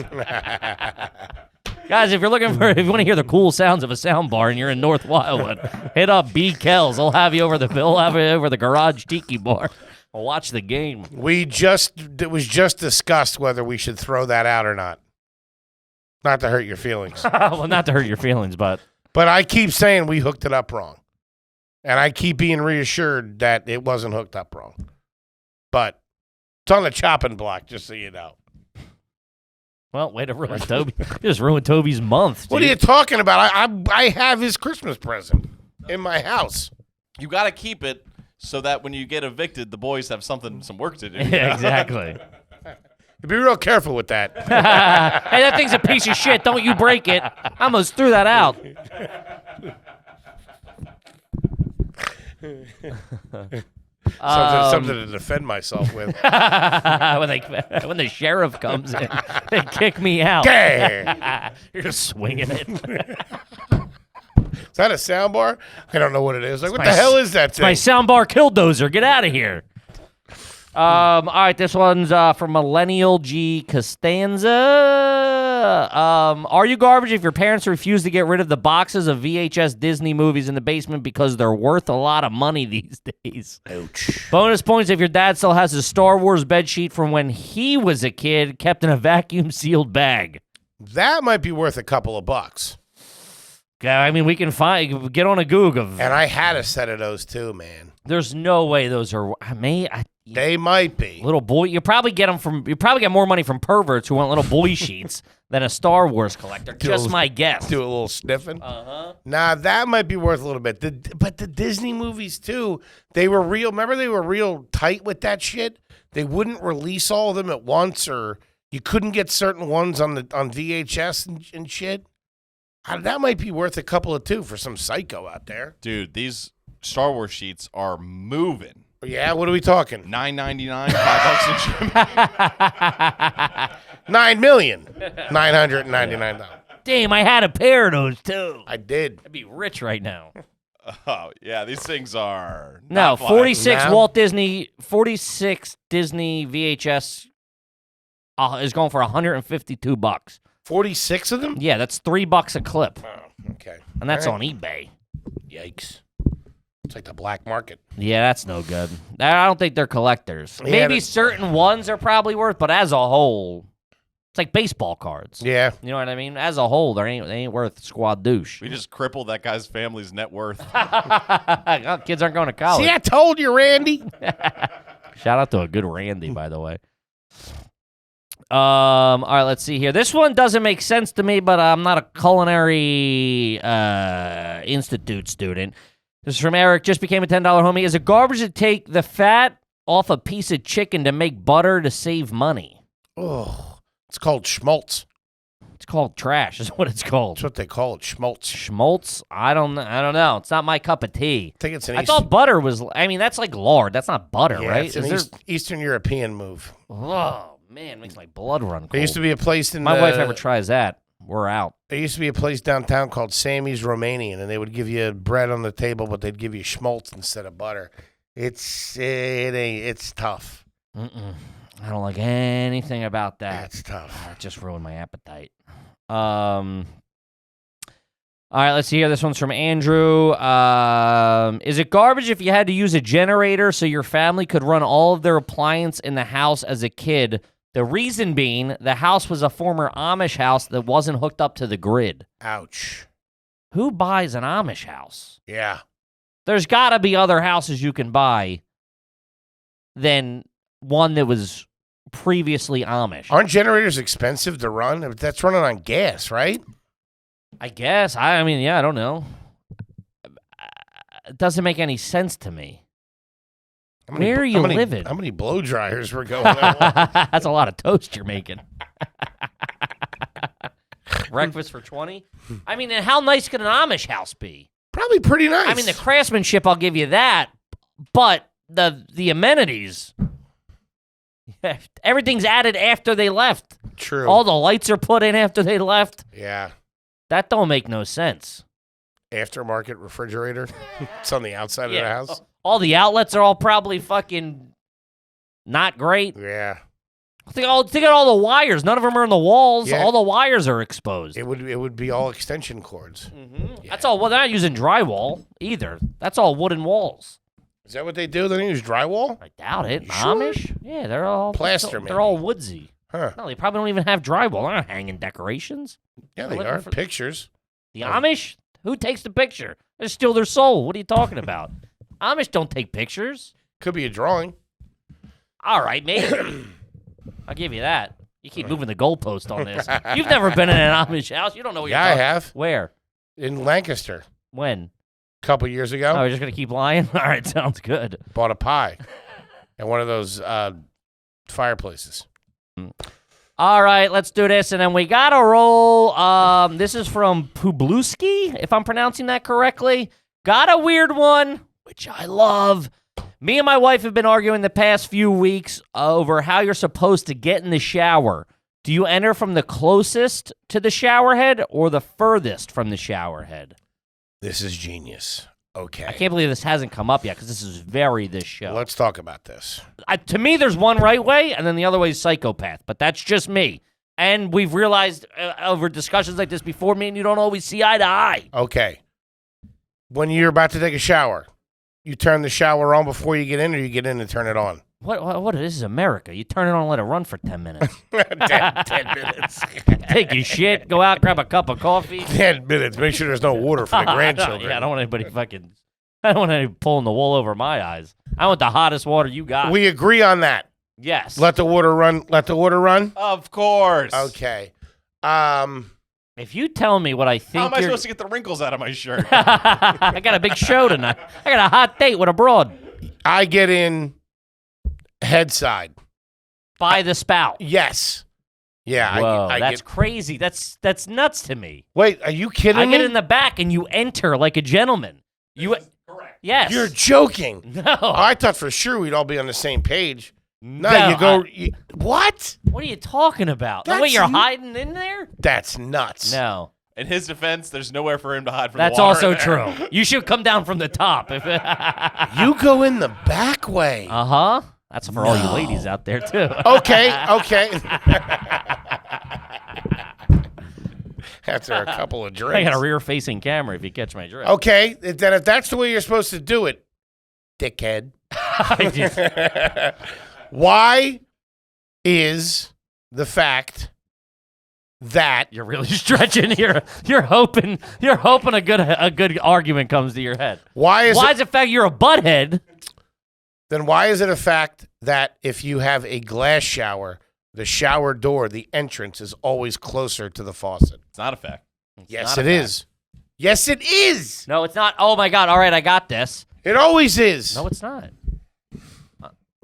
Speaker 2: Guys, if you want to hear the cool sounds of a sound bar and you're in North Wildwood, hit up B. Kells. He'll have you over the garage tiki bar. We'll watch the game.
Speaker 1: It was just discussed whether we should throw that out or not. Not to hurt your feelings.
Speaker 2: Well, not to hurt your feelings, but
Speaker 1: I keep saying we hooked it up wrong. And I keep being reassured that it wasn't hooked up wrong. But it's on the chopping block, just so you know.
Speaker 2: well, way to ruin Toby. You just ruined Toby's month. Dude.
Speaker 1: What are you talking about? I have his Christmas present in my house.
Speaker 4: You got to keep it so that when you get evicted, the boys have some work to do.
Speaker 2: Yeah, exactly.
Speaker 1: Be real careful with that.
Speaker 2: Hey, that thing's a piece of shit. Don't you break it. I almost threw that out.
Speaker 1: Something to defend myself with.
Speaker 2: when the sheriff comes in, they kick me out.
Speaker 1: Okay.
Speaker 2: You're just swinging it.
Speaker 1: Is that a sound bar? I don't know what it is. Like, what the hell is that thing?
Speaker 2: My soundbar KILLDOZER. Get out of here. All right, this one's from Millennial G. Costanza. Are you garbage if your parents refuse to get rid of the boxes of VHS Disney movies in the basement because they're worth a lot of money these days?
Speaker 1: Ouch.
Speaker 2: Bonus points if your dad still has his Star Wars bedsheet from when he was a kid kept in a vacuum-sealed bag.
Speaker 1: That might be worth a couple of bucks.
Speaker 2: I mean, we can get on a Goog of.
Speaker 1: And I had a set of those too, man.
Speaker 2: There's no way those are.
Speaker 1: They might be.
Speaker 2: Little boy, you probably get more money from perverts who want little boy sheets than a Star Wars collector. Just my guess.
Speaker 1: Do a little sniffing.
Speaker 2: Uh-huh.
Speaker 1: Nah, that might be worth a little bit. But the Disney movies too, they were real. Remember, they were real tight with that shit. They wouldn't release all of them at once, or you couldn't get certain ones on VHS and shit. That might be worth a couple of two for some psycho out there.
Speaker 4: Dude, these Star Wars sheets are moving.
Speaker 1: Yeah, what are we talking?
Speaker 4: $9.99, $5 a sheet.
Speaker 1: $9,999,000.
Speaker 2: Damn, I had a pair of those too.
Speaker 1: I did.
Speaker 2: I'd be rich right now.
Speaker 4: Oh, yeah, these things are
Speaker 2: No,
Speaker 4: not flying.
Speaker 2: 46 Disney VHS is going for $152.
Speaker 1: 46 of them?
Speaker 2: Yeah, that's $3 a clip.
Speaker 1: Oh, okay.
Speaker 2: And that's
Speaker 1: All
Speaker 2: on
Speaker 1: right.
Speaker 2: eBay.
Speaker 1: Yikes. It's like the black market.
Speaker 2: Yeah, that's no good. I don't think they're collectors.
Speaker 1: Yeah,
Speaker 2: Maybe certain ones are probably worth, but as a whole, it's like baseball cards.
Speaker 1: Yeah.
Speaker 2: You know what I mean? As a whole, they ain't worth squad douche.
Speaker 4: We just crippled that guy's family's net worth.
Speaker 2: Kids aren't going to college.
Speaker 1: See, I told you, Randy.
Speaker 2: Shout out to a good Randy, by the way. All right, let's see here. This one doesn't make sense to me, but I'm not a culinary institute student. This is from Eric. Just became a $10 homie. Is it garbage to take the fat off a piece of chicken to make butter to save money?
Speaker 1: Oh, it's called schmaltz.
Speaker 2: It's called trash. Is what it's called.
Speaker 1: That's what they call it, schmaltz.
Speaker 2: Schmaltz? I don't know. It's not my cup of tea.
Speaker 1: I think it's an
Speaker 2: I thought butter was. I mean, that's like lard. That's not butter,
Speaker 1: yeah,
Speaker 2: right?
Speaker 1: it's an Eastern European move.
Speaker 2: Oh man, makes my blood run cold.
Speaker 1: There used to be a place in
Speaker 2: my wife ever tries that. We're out.
Speaker 1: There used to be a place downtown called Sammy's Romanian, and they would give you bread on the table, but they'd give you schmaltz instead of butter. It's tough.
Speaker 2: I don't like anything about that.
Speaker 1: That's tough.
Speaker 2: It just ruined my appetite. All right, let's see here. This one's from Andrew. Is it garbage if you had to use a generator so your family could run all of their appliance in the house as a kid? The reason being, the house was a former Amish house that wasn't hooked up to the grid.
Speaker 1: Ouch.
Speaker 2: Who buys an Amish house?
Speaker 1: Yeah.
Speaker 2: There's got to be other houses you can buy than one that was previously Amish.
Speaker 1: Aren't generators expensive to run? That's running on gas, right?
Speaker 2: I guess. I mean, yeah, I don't know. It doesn't make any sense to me. Where are you living?
Speaker 1: How many blow dryers were going on?
Speaker 2: That's a lot of toast you're making. Breakfast for 20? I mean, and how nice could an Amish house be?
Speaker 1: Probably pretty nice.
Speaker 2: I mean, the craftsmanship, I'll give you that, but the amenities, everything's added after they left.
Speaker 1: True.
Speaker 2: All the lights are put in after they left.
Speaker 1: Yeah.
Speaker 2: That don't make no sense.
Speaker 1: Aftermarket refrigerator. It's on the outside of the house.
Speaker 2: All the outlets are all probably fucking not great.
Speaker 1: Yeah.
Speaker 2: Think of all the wires. None of them are in the walls.
Speaker 1: Yeah.
Speaker 2: All the wires are exposed.
Speaker 1: It would be all extension cords.
Speaker 2: Mm-hmm.
Speaker 1: Yeah.
Speaker 2: That's all. Well, they're not using drywall either. That's all wooden walls.
Speaker 1: Is that what they do? They don't use drywall?
Speaker 2: I doubt it.
Speaker 1: You sure?
Speaker 2: Amish? Yeah, they're all
Speaker 1: Plaster,
Speaker 2: They're all woodsy.
Speaker 1: Huh.
Speaker 2: No, they probably don't even have drywall. They're not hanging decorations.
Speaker 1: Yeah,
Speaker 2: They're
Speaker 1: they
Speaker 2: looking
Speaker 1: are.
Speaker 2: for-
Speaker 1: Pictures.
Speaker 2: The Amish? Who takes the picture? They steal their soul. What are you talking about? Amish don't take pictures.
Speaker 1: Could be a drawing.
Speaker 2: All right, maybe. I'll give you that. You keep moving the goalpost on this. You've never been in an Amish house. You don't know what
Speaker 1: Yeah,
Speaker 2: you're
Speaker 1: I
Speaker 2: talking
Speaker 1: have.
Speaker 2: Where?
Speaker 1: In Lancaster.
Speaker 2: When?
Speaker 1: couple years ago.
Speaker 2: Oh, we're just gonna keep lying. All right, sounds good.
Speaker 1: Bought a pie at one of those fireplaces.
Speaker 2: All right, let's do this, and then we gotta roll. This is from Publuski, if I'm pronouncing that correctly. Got a weird one, which I love. Me and my wife have been arguing the past few weeks over how you're supposed to get in the shower. Do you enter from the closest to the shower head or the furthest from the shower head?
Speaker 1: This is genius. Okay.
Speaker 2: I can't believe this hasn't come up yet because this is very this show.
Speaker 1: Let's talk about this.
Speaker 2: To me, there's one right way, and then the other way is psychopath. But that's just me. And we've realized over discussions like this before, me and you don't always see eye to eye.
Speaker 1: Okay. When you're about to take a shower, you turn the shower on before you get in, or you get in and turn it on?
Speaker 2: What? This is America. You turn it on and let it run for 10 minutes.
Speaker 1: 10 minutes.
Speaker 2: Take your shit, go out, grab a cup of coffee.
Speaker 1: 10 minutes. Make sure there's no water for the grandchildren.
Speaker 2: I don't want anybody I don't want anybody pulling the wool over my eyes. I want the hottest water you got.
Speaker 1: We agree on that.
Speaker 2: Yes.
Speaker 1: Let the water run. Let the water run.
Speaker 4: Of course.
Speaker 1: Okay.
Speaker 2: If you tell me what I think
Speaker 4: How am I supposed to get the wrinkles out of my shirt?
Speaker 2: I got a big show tonight. I got a hot date with a broad.
Speaker 1: I get in head side.
Speaker 2: By the spout.
Speaker 1: Yes. Yeah.
Speaker 2: Whoa,
Speaker 1: I
Speaker 2: that's
Speaker 1: get,
Speaker 2: crazy. That's nuts to me.
Speaker 1: Wait, are you kidding
Speaker 2: I
Speaker 1: me?
Speaker 2: get in the back and you enter like a gentleman.
Speaker 4: Correct.
Speaker 2: Yes.
Speaker 1: You're joking.
Speaker 2: No.
Speaker 1: Oh, I thought for sure we'd all be on the same page. No,
Speaker 2: No,
Speaker 1: you go. What?
Speaker 2: What are you talking about? The way
Speaker 1: That's
Speaker 2: you're
Speaker 1: n-
Speaker 2: hiding in there?
Speaker 1: That's nuts.
Speaker 2: No.
Speaker 4: In his defense, there's nowhere for him to hide from
Speaker 2: That's
Speaker 4: the water
Speaker 2: also
Speaker 4: in there.
Speaker 2: true. You should come down from the top.
Speaker 1: You go in the back way.
Speaker 2: Uh-huh. That's for all you ladies out there, too.
Speaker 1: Okay. After a couple of drinks.
Speaker 2: I got a rear-facing camera if you catch my drift.
Speaker 1: Okay, then if that's the way you're supposed to do it, dickhead. Why is the fact that
Speaker 2: You're really stretching here. You're hoping a good argument comes to your head.
Speaker 1: why is
Speaker 2: Why is the fact you're a butthead?
Speaker 1: then why is it a fact that if you have a glass shower, the shower door, the entrance is always closer to the faucet?
Speaker 4: It's not a fact.
Speaker 1: Yes,
Speaker 2: not
Speaker 1: it
Speaker 2: a
Speaker 1: is. Yes, it is.
Speaker 2: No, it's not. Oh my God! All right, I got this.
Speaker 1: It always is.
Speaker 2: No, it's not.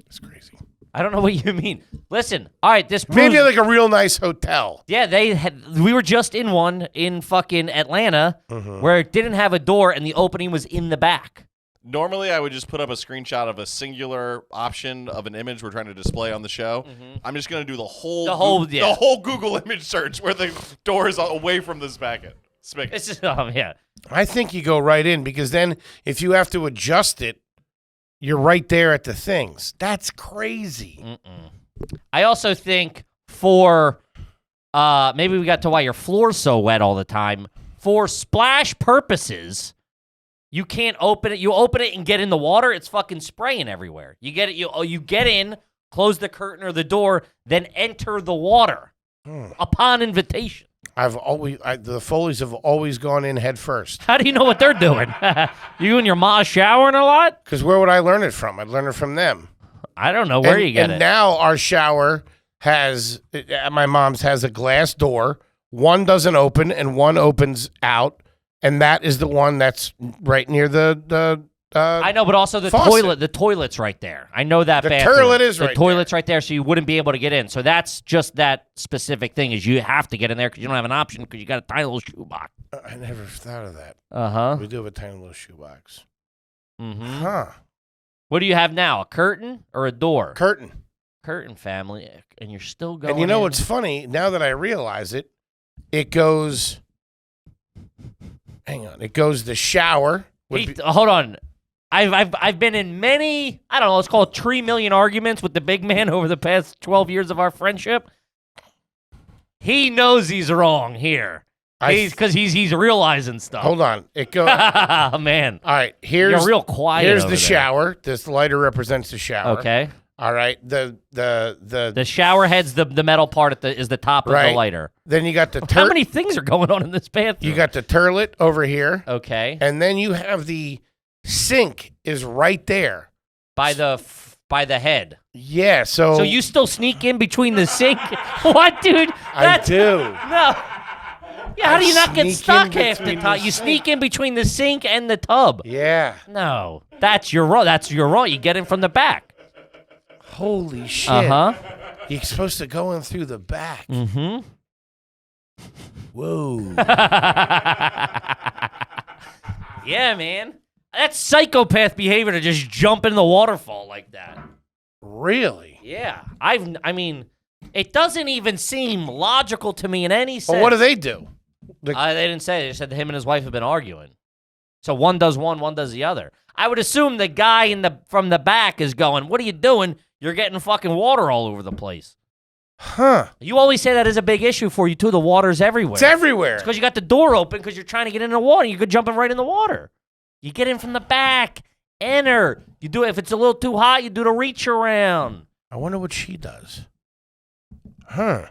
Speaker 1: It's crazy.
Speaker 2: I don't know what you mean. Listen. All right, this proves,
Speaker 1: Maybe like a real nice hotel.
Speaker 2: yeah, we were just in one in fucking Atlanta where it didn't have a door and the opening was in the back.
Speaker 4: Normally, I would just put up a screenshot of a singular option of an image we're trying to display on the show. I'm just going to do the whole Google image search where the door is away from this spigot.
Speaker 2: It's just, yeah.
Speaker 1: I think you go right in because then if you have to adjust it, you're right there at the things. That's crazy.
Speaker 2: I also think for maybe we got to why your floor's so wet all the time. For splash purposes, you can't open it. You open it and get in the water, it's fucking spraying everywhere. You get it. You get in, close the curtain or the door, then enter the water upon invitation.
Speaker 1: The Foleys have always gone in head first.
Speaker 2: How do you know what they're doing? You and your ma showering a lot?
Speaker 1: Because where would I learn it from? I'd learn it from them.
Speaker 2: I don't know where you get
Speaker 1: and
Speaker 2: it.
Speaker 1: now our shower at my mom's has a glass door. One doesn't open and one opens out. And that is the one that's right near the
Speaker 2: I know, but also the
Speaker 1: faucet.
Speaker 2: toilet. The toilet's right there. I know that.
Speaker 1: The
Speaker 2: bathroom.
Speaker 1: toilet is
Speaker 2: the
Speaker 1: right
Speaker 2: toilet's right there, so you wouldn't be able to get in. So that's just that specific thing is you have to get in there because you don't have an option because you got a tiny little shoebox.
Speaker 1: I never thought of that.
Speaker 2: Uh-huh.
Speaker 1: We do have a tiny little shoebox.
Speaker 2: Mm-hmm.
Speaker 1: Huh.
Speaker 2: What do you have now? A curtain or a door?
Speaker 1: Curtain.
Speaker 2: Curtain, family, and you're still going.
Speaker 1: And you know
Speaker 2: in.
Speaker 1: what's funny? Now that I realize it, it goes. Hang on. It goes the shower.
Speaker 2: Hold on. I've been in many, I don't know, let's call it 3 million arguments with the big man over the past 12 years of our friendship. He knows he's wrong here. Because he's realizing stuff.
Speaker 1: Hold on. It goes.
Speaker 2: Man.
Speaker 1: All right. Here's
Speaker 2: You're real quiet.
Speaker 1: Here's
Speaker 2: over
Speaker 1: the
Speaker 2: there.
Speaker 1: shower. This lighter represents the shower.
Speaker 2: Okay.
Speaker 1: All right. The
Speaker 2: shower head's the metal part is the top of the lighter.
Speaker 1: Then you got the
Speaker 2: How many things are going on in this bathroom?
Speaker 1: You got the turlet over here.
Speaker 2: Okay.
Speaker 1: And then you have the sink is right there.
Speaker 2: By the head.
Speaker 1: Yeah, so
Speaker 2: you still sneak in between the sink? What, dude?
Speaker 1: I do.
Speaker 2: No. Yeah, how do you not get
Speaker 1: sneak
Speaker 2: stuck
Speaker 1: in
Speaker 2: half the
Speaker 1: between
Speaker 2: time?
Speaker 1: the
Speaker 2: You
Speaker 1: sink.
Speaker 2: sneak in between the sink and the tub.
Speaker 1: Yeah.
Speaker 2: No, that's your wrong. That's your wrong. You get in from the back.
Speaker 1: Holy shit.
Speaker 2: Uh-huh.
Speaker 1: You're supposed to go in through the back.
Speaker 2: Mm-hmm.
Speaker 1: Whoa.
Speaker 2: Yeah, man. That's psychopath behavior to just jump in the waterfall like that.
Speaker 1: Really?
Speaker 2: Yeah. I mean, it doesn't even seem logical to me in any sense.
Speaker 1: Well, what do they do?
Speaker 2: They didn't say. They said that him and his wife have been arguing. So one does one does the other. I would assume the guy from the back is going, "What are you doing? You're getting fucking water all over the place."
Speaker 1: Huh.
Speaker 2: You always say that is a big issue for you, too. The water's everywhere.
Speaker 1: It's everywhere.
Speaker 2: It's because you got the door open because you're trying to get in the water. You're jumping right in the water. You get in from the back. Enter. You do it. If it's a little too hot, you do the reach around.
Speaker 1: I wonder what she does. Huh.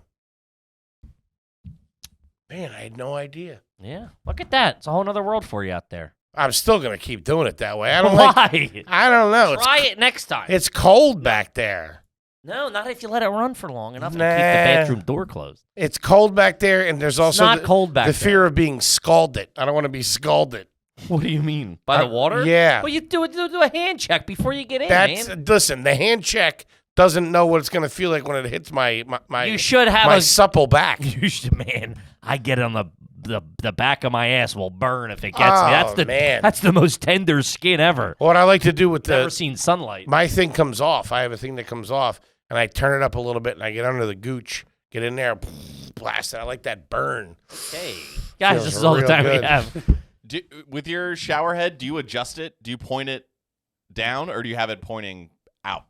Speaker 1: Man, I had no idea.
Speaker 2: Yeah. Look at that. It's a whole other world for you out there.
Speaker 1: I'm still going to keep doing it that way. I don't
Speaker 2: Why?
Speaker 1: I don't know.
Speaker 2: Try it next time.
Speaker 1: It's cold back there.
Speaker 2: No, not if you let it run for long enough and
Speaker 1: Nah.
Speaker 2: keep the bathroom door closed.
Speaker 1: It's cold back there, and there's also
Speaker 2: not cold back
Speaker 1: the
Speaker 2: there.
Speaker 1: fear of being scalded. I don't want to be scalded.
Speaker 2: What do you mean? By the water?
Speaker 1: Yeah.
Speaker 2: Well, you do a hand check before you get in,
Speaker 1: That's
Speaker 2: man.
Speaker 1: listen. The hand check doesn't know what it's going to feel like when it hits my
Speaker 2: You should have
Speaker 1: my
Speaker 2: a
Speaker 1: supple back.
Speaker 2: You should, man. I get it on the back of my ass will burn if it gets me.
Speaker 1: Man.
Speaker 2: That's the most tender skin ever.
Speaker 1: What I like to do with
Speaker 2: Never seen sunlight.
Speaker 1: my thing comes off. I have a thing that comes off, and I turn it up a little bit, and I get under the gooch, get in there, blast it. I like that burn.
Speaker 2: Hey, guys,
Speaker 1: Feels
Speaker 2: this is all the
Speaker 1: real
Speaker 2: time
Speaker 1: good.
Speaker 2: we have.
Speaker 4: With your shower head, do you adjust it? Do you point it down, or do you have it pointing out?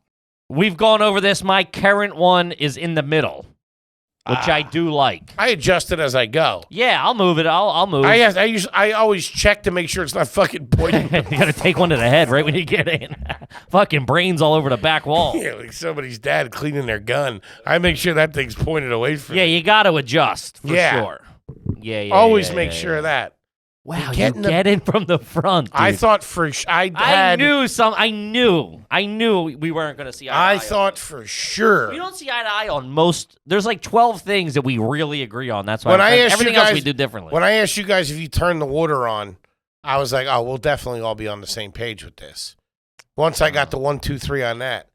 Speaker 2: We've gone over this. My current one is in the middle, which I do like.
Speaker 1: I adjust it as I go.
Speaker 2: Yeah, I'll move it. I'll move.
Speaker 1: I always check to make sure it's not fucking pointing.
Speaker 2: You got to take one to the head right when you get in. Fucking brains all over the back wall.
Speaker 1: Yeah, like somebody's dad cleaning their gun. I make sure that thing's pointed away from
Speaker 2: Yeah,
Speaker 1: me.
Speaker 2: you got to adjust for
Speaker 1: Yeah.
Speaker 2: sure. Yeah.
Speaker 1: Always make sure of that.
Speaker 2: Wow, you
Speaker 1: get in the-
Speaker 2: get in from the front. Dude.
Speaker 1: I thought
Speaker 2: I knew we weren't going to see eye to eye.
Speaker 1: I thought for sure.
Speaker 2: We don't see eye to eye on most. There's like 12 things that we really agree on. That's why
Speaker 1: When I asked
Speaker 2: everything
Speaker 1: you guys,
Speaker 2: else we do differently.
Speaker 1: When I asked you guys if you turn the water on, I was like, oh, we'll definitely all be on the same page with this. Once I got the 1, 2, 3 on that,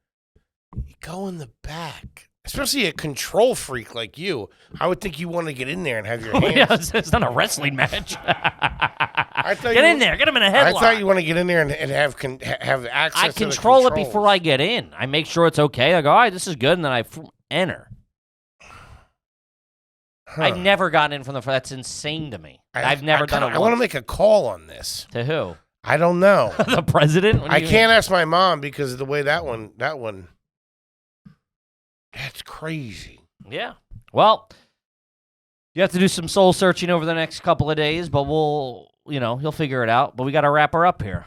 Speaker 1: you go in the back. Especially a control freak like you, I would think you want to get in there and have your hands.
Speaker 2: Yeah, it's not a wrestling match.
Speaker 1: Get
Speaker 2: Get in there. Get him in a headlock.
Speaker 1: I thought you want to get in there and have access
Speaker 2: I
Speaker 1: to the
Speaker 2: control it
Speaker 1: controls.
Speaker 2: before I get in. I make sure it's okay. I go, all right, this is good, and then I enter.
Speaker 1: Huh.
Speaker 2: I've never gotten in from the front. That's insane to me. I've never done it
Speaker 1: I want to
Speaker 2: once.
Speaker 1: make a call on this.
Speaker 2: To who?
Speaker 1: I don't know.
Speaker 2: The president? What do
Speaker 1: I
Speaker 2: you mean?
Speaker 1: can't ask my mom because of the way that one. That's crazy.
Speaker 2: Yeah. Well, you have to do some soul searching over the next couple of days, but you'll figure it out. But we got to wrap her up here.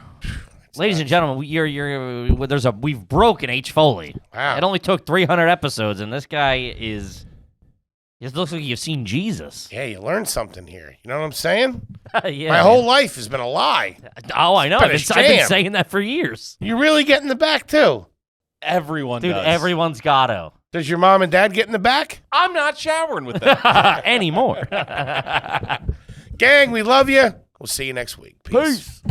Speaker 2: Ladies and gentlemen, we've broken H. Foley.
Speaker 1: Wow.
Speaker 2: It only took 300 episodes, and this guy it looks like you've seen Jesus.
Speaker 1: Yeah, you learned something here. You know what I'm saying?
Speaker 2: Yeah.
Speaker 1: My whole life has been a lie.
Speaker 2: Oh, I know.
Speaker 1: been a
Speaker 2: I've been
Speaker 1: sham.
Speaker 2: saying that for years.
Speaker 1: You really get in the back too.
Speaker 4: Everyone
Speaker 2: Dude,
Speaker 4: does.
Speaker 2: everyone's got to.
Speaker 1: Does your mom and dad get in the back?
Speaker 4: I'm not showering with them.
Speaker 2: Anymore.
Speaker 1: Gang, we love you. We'll see you next week. Peace.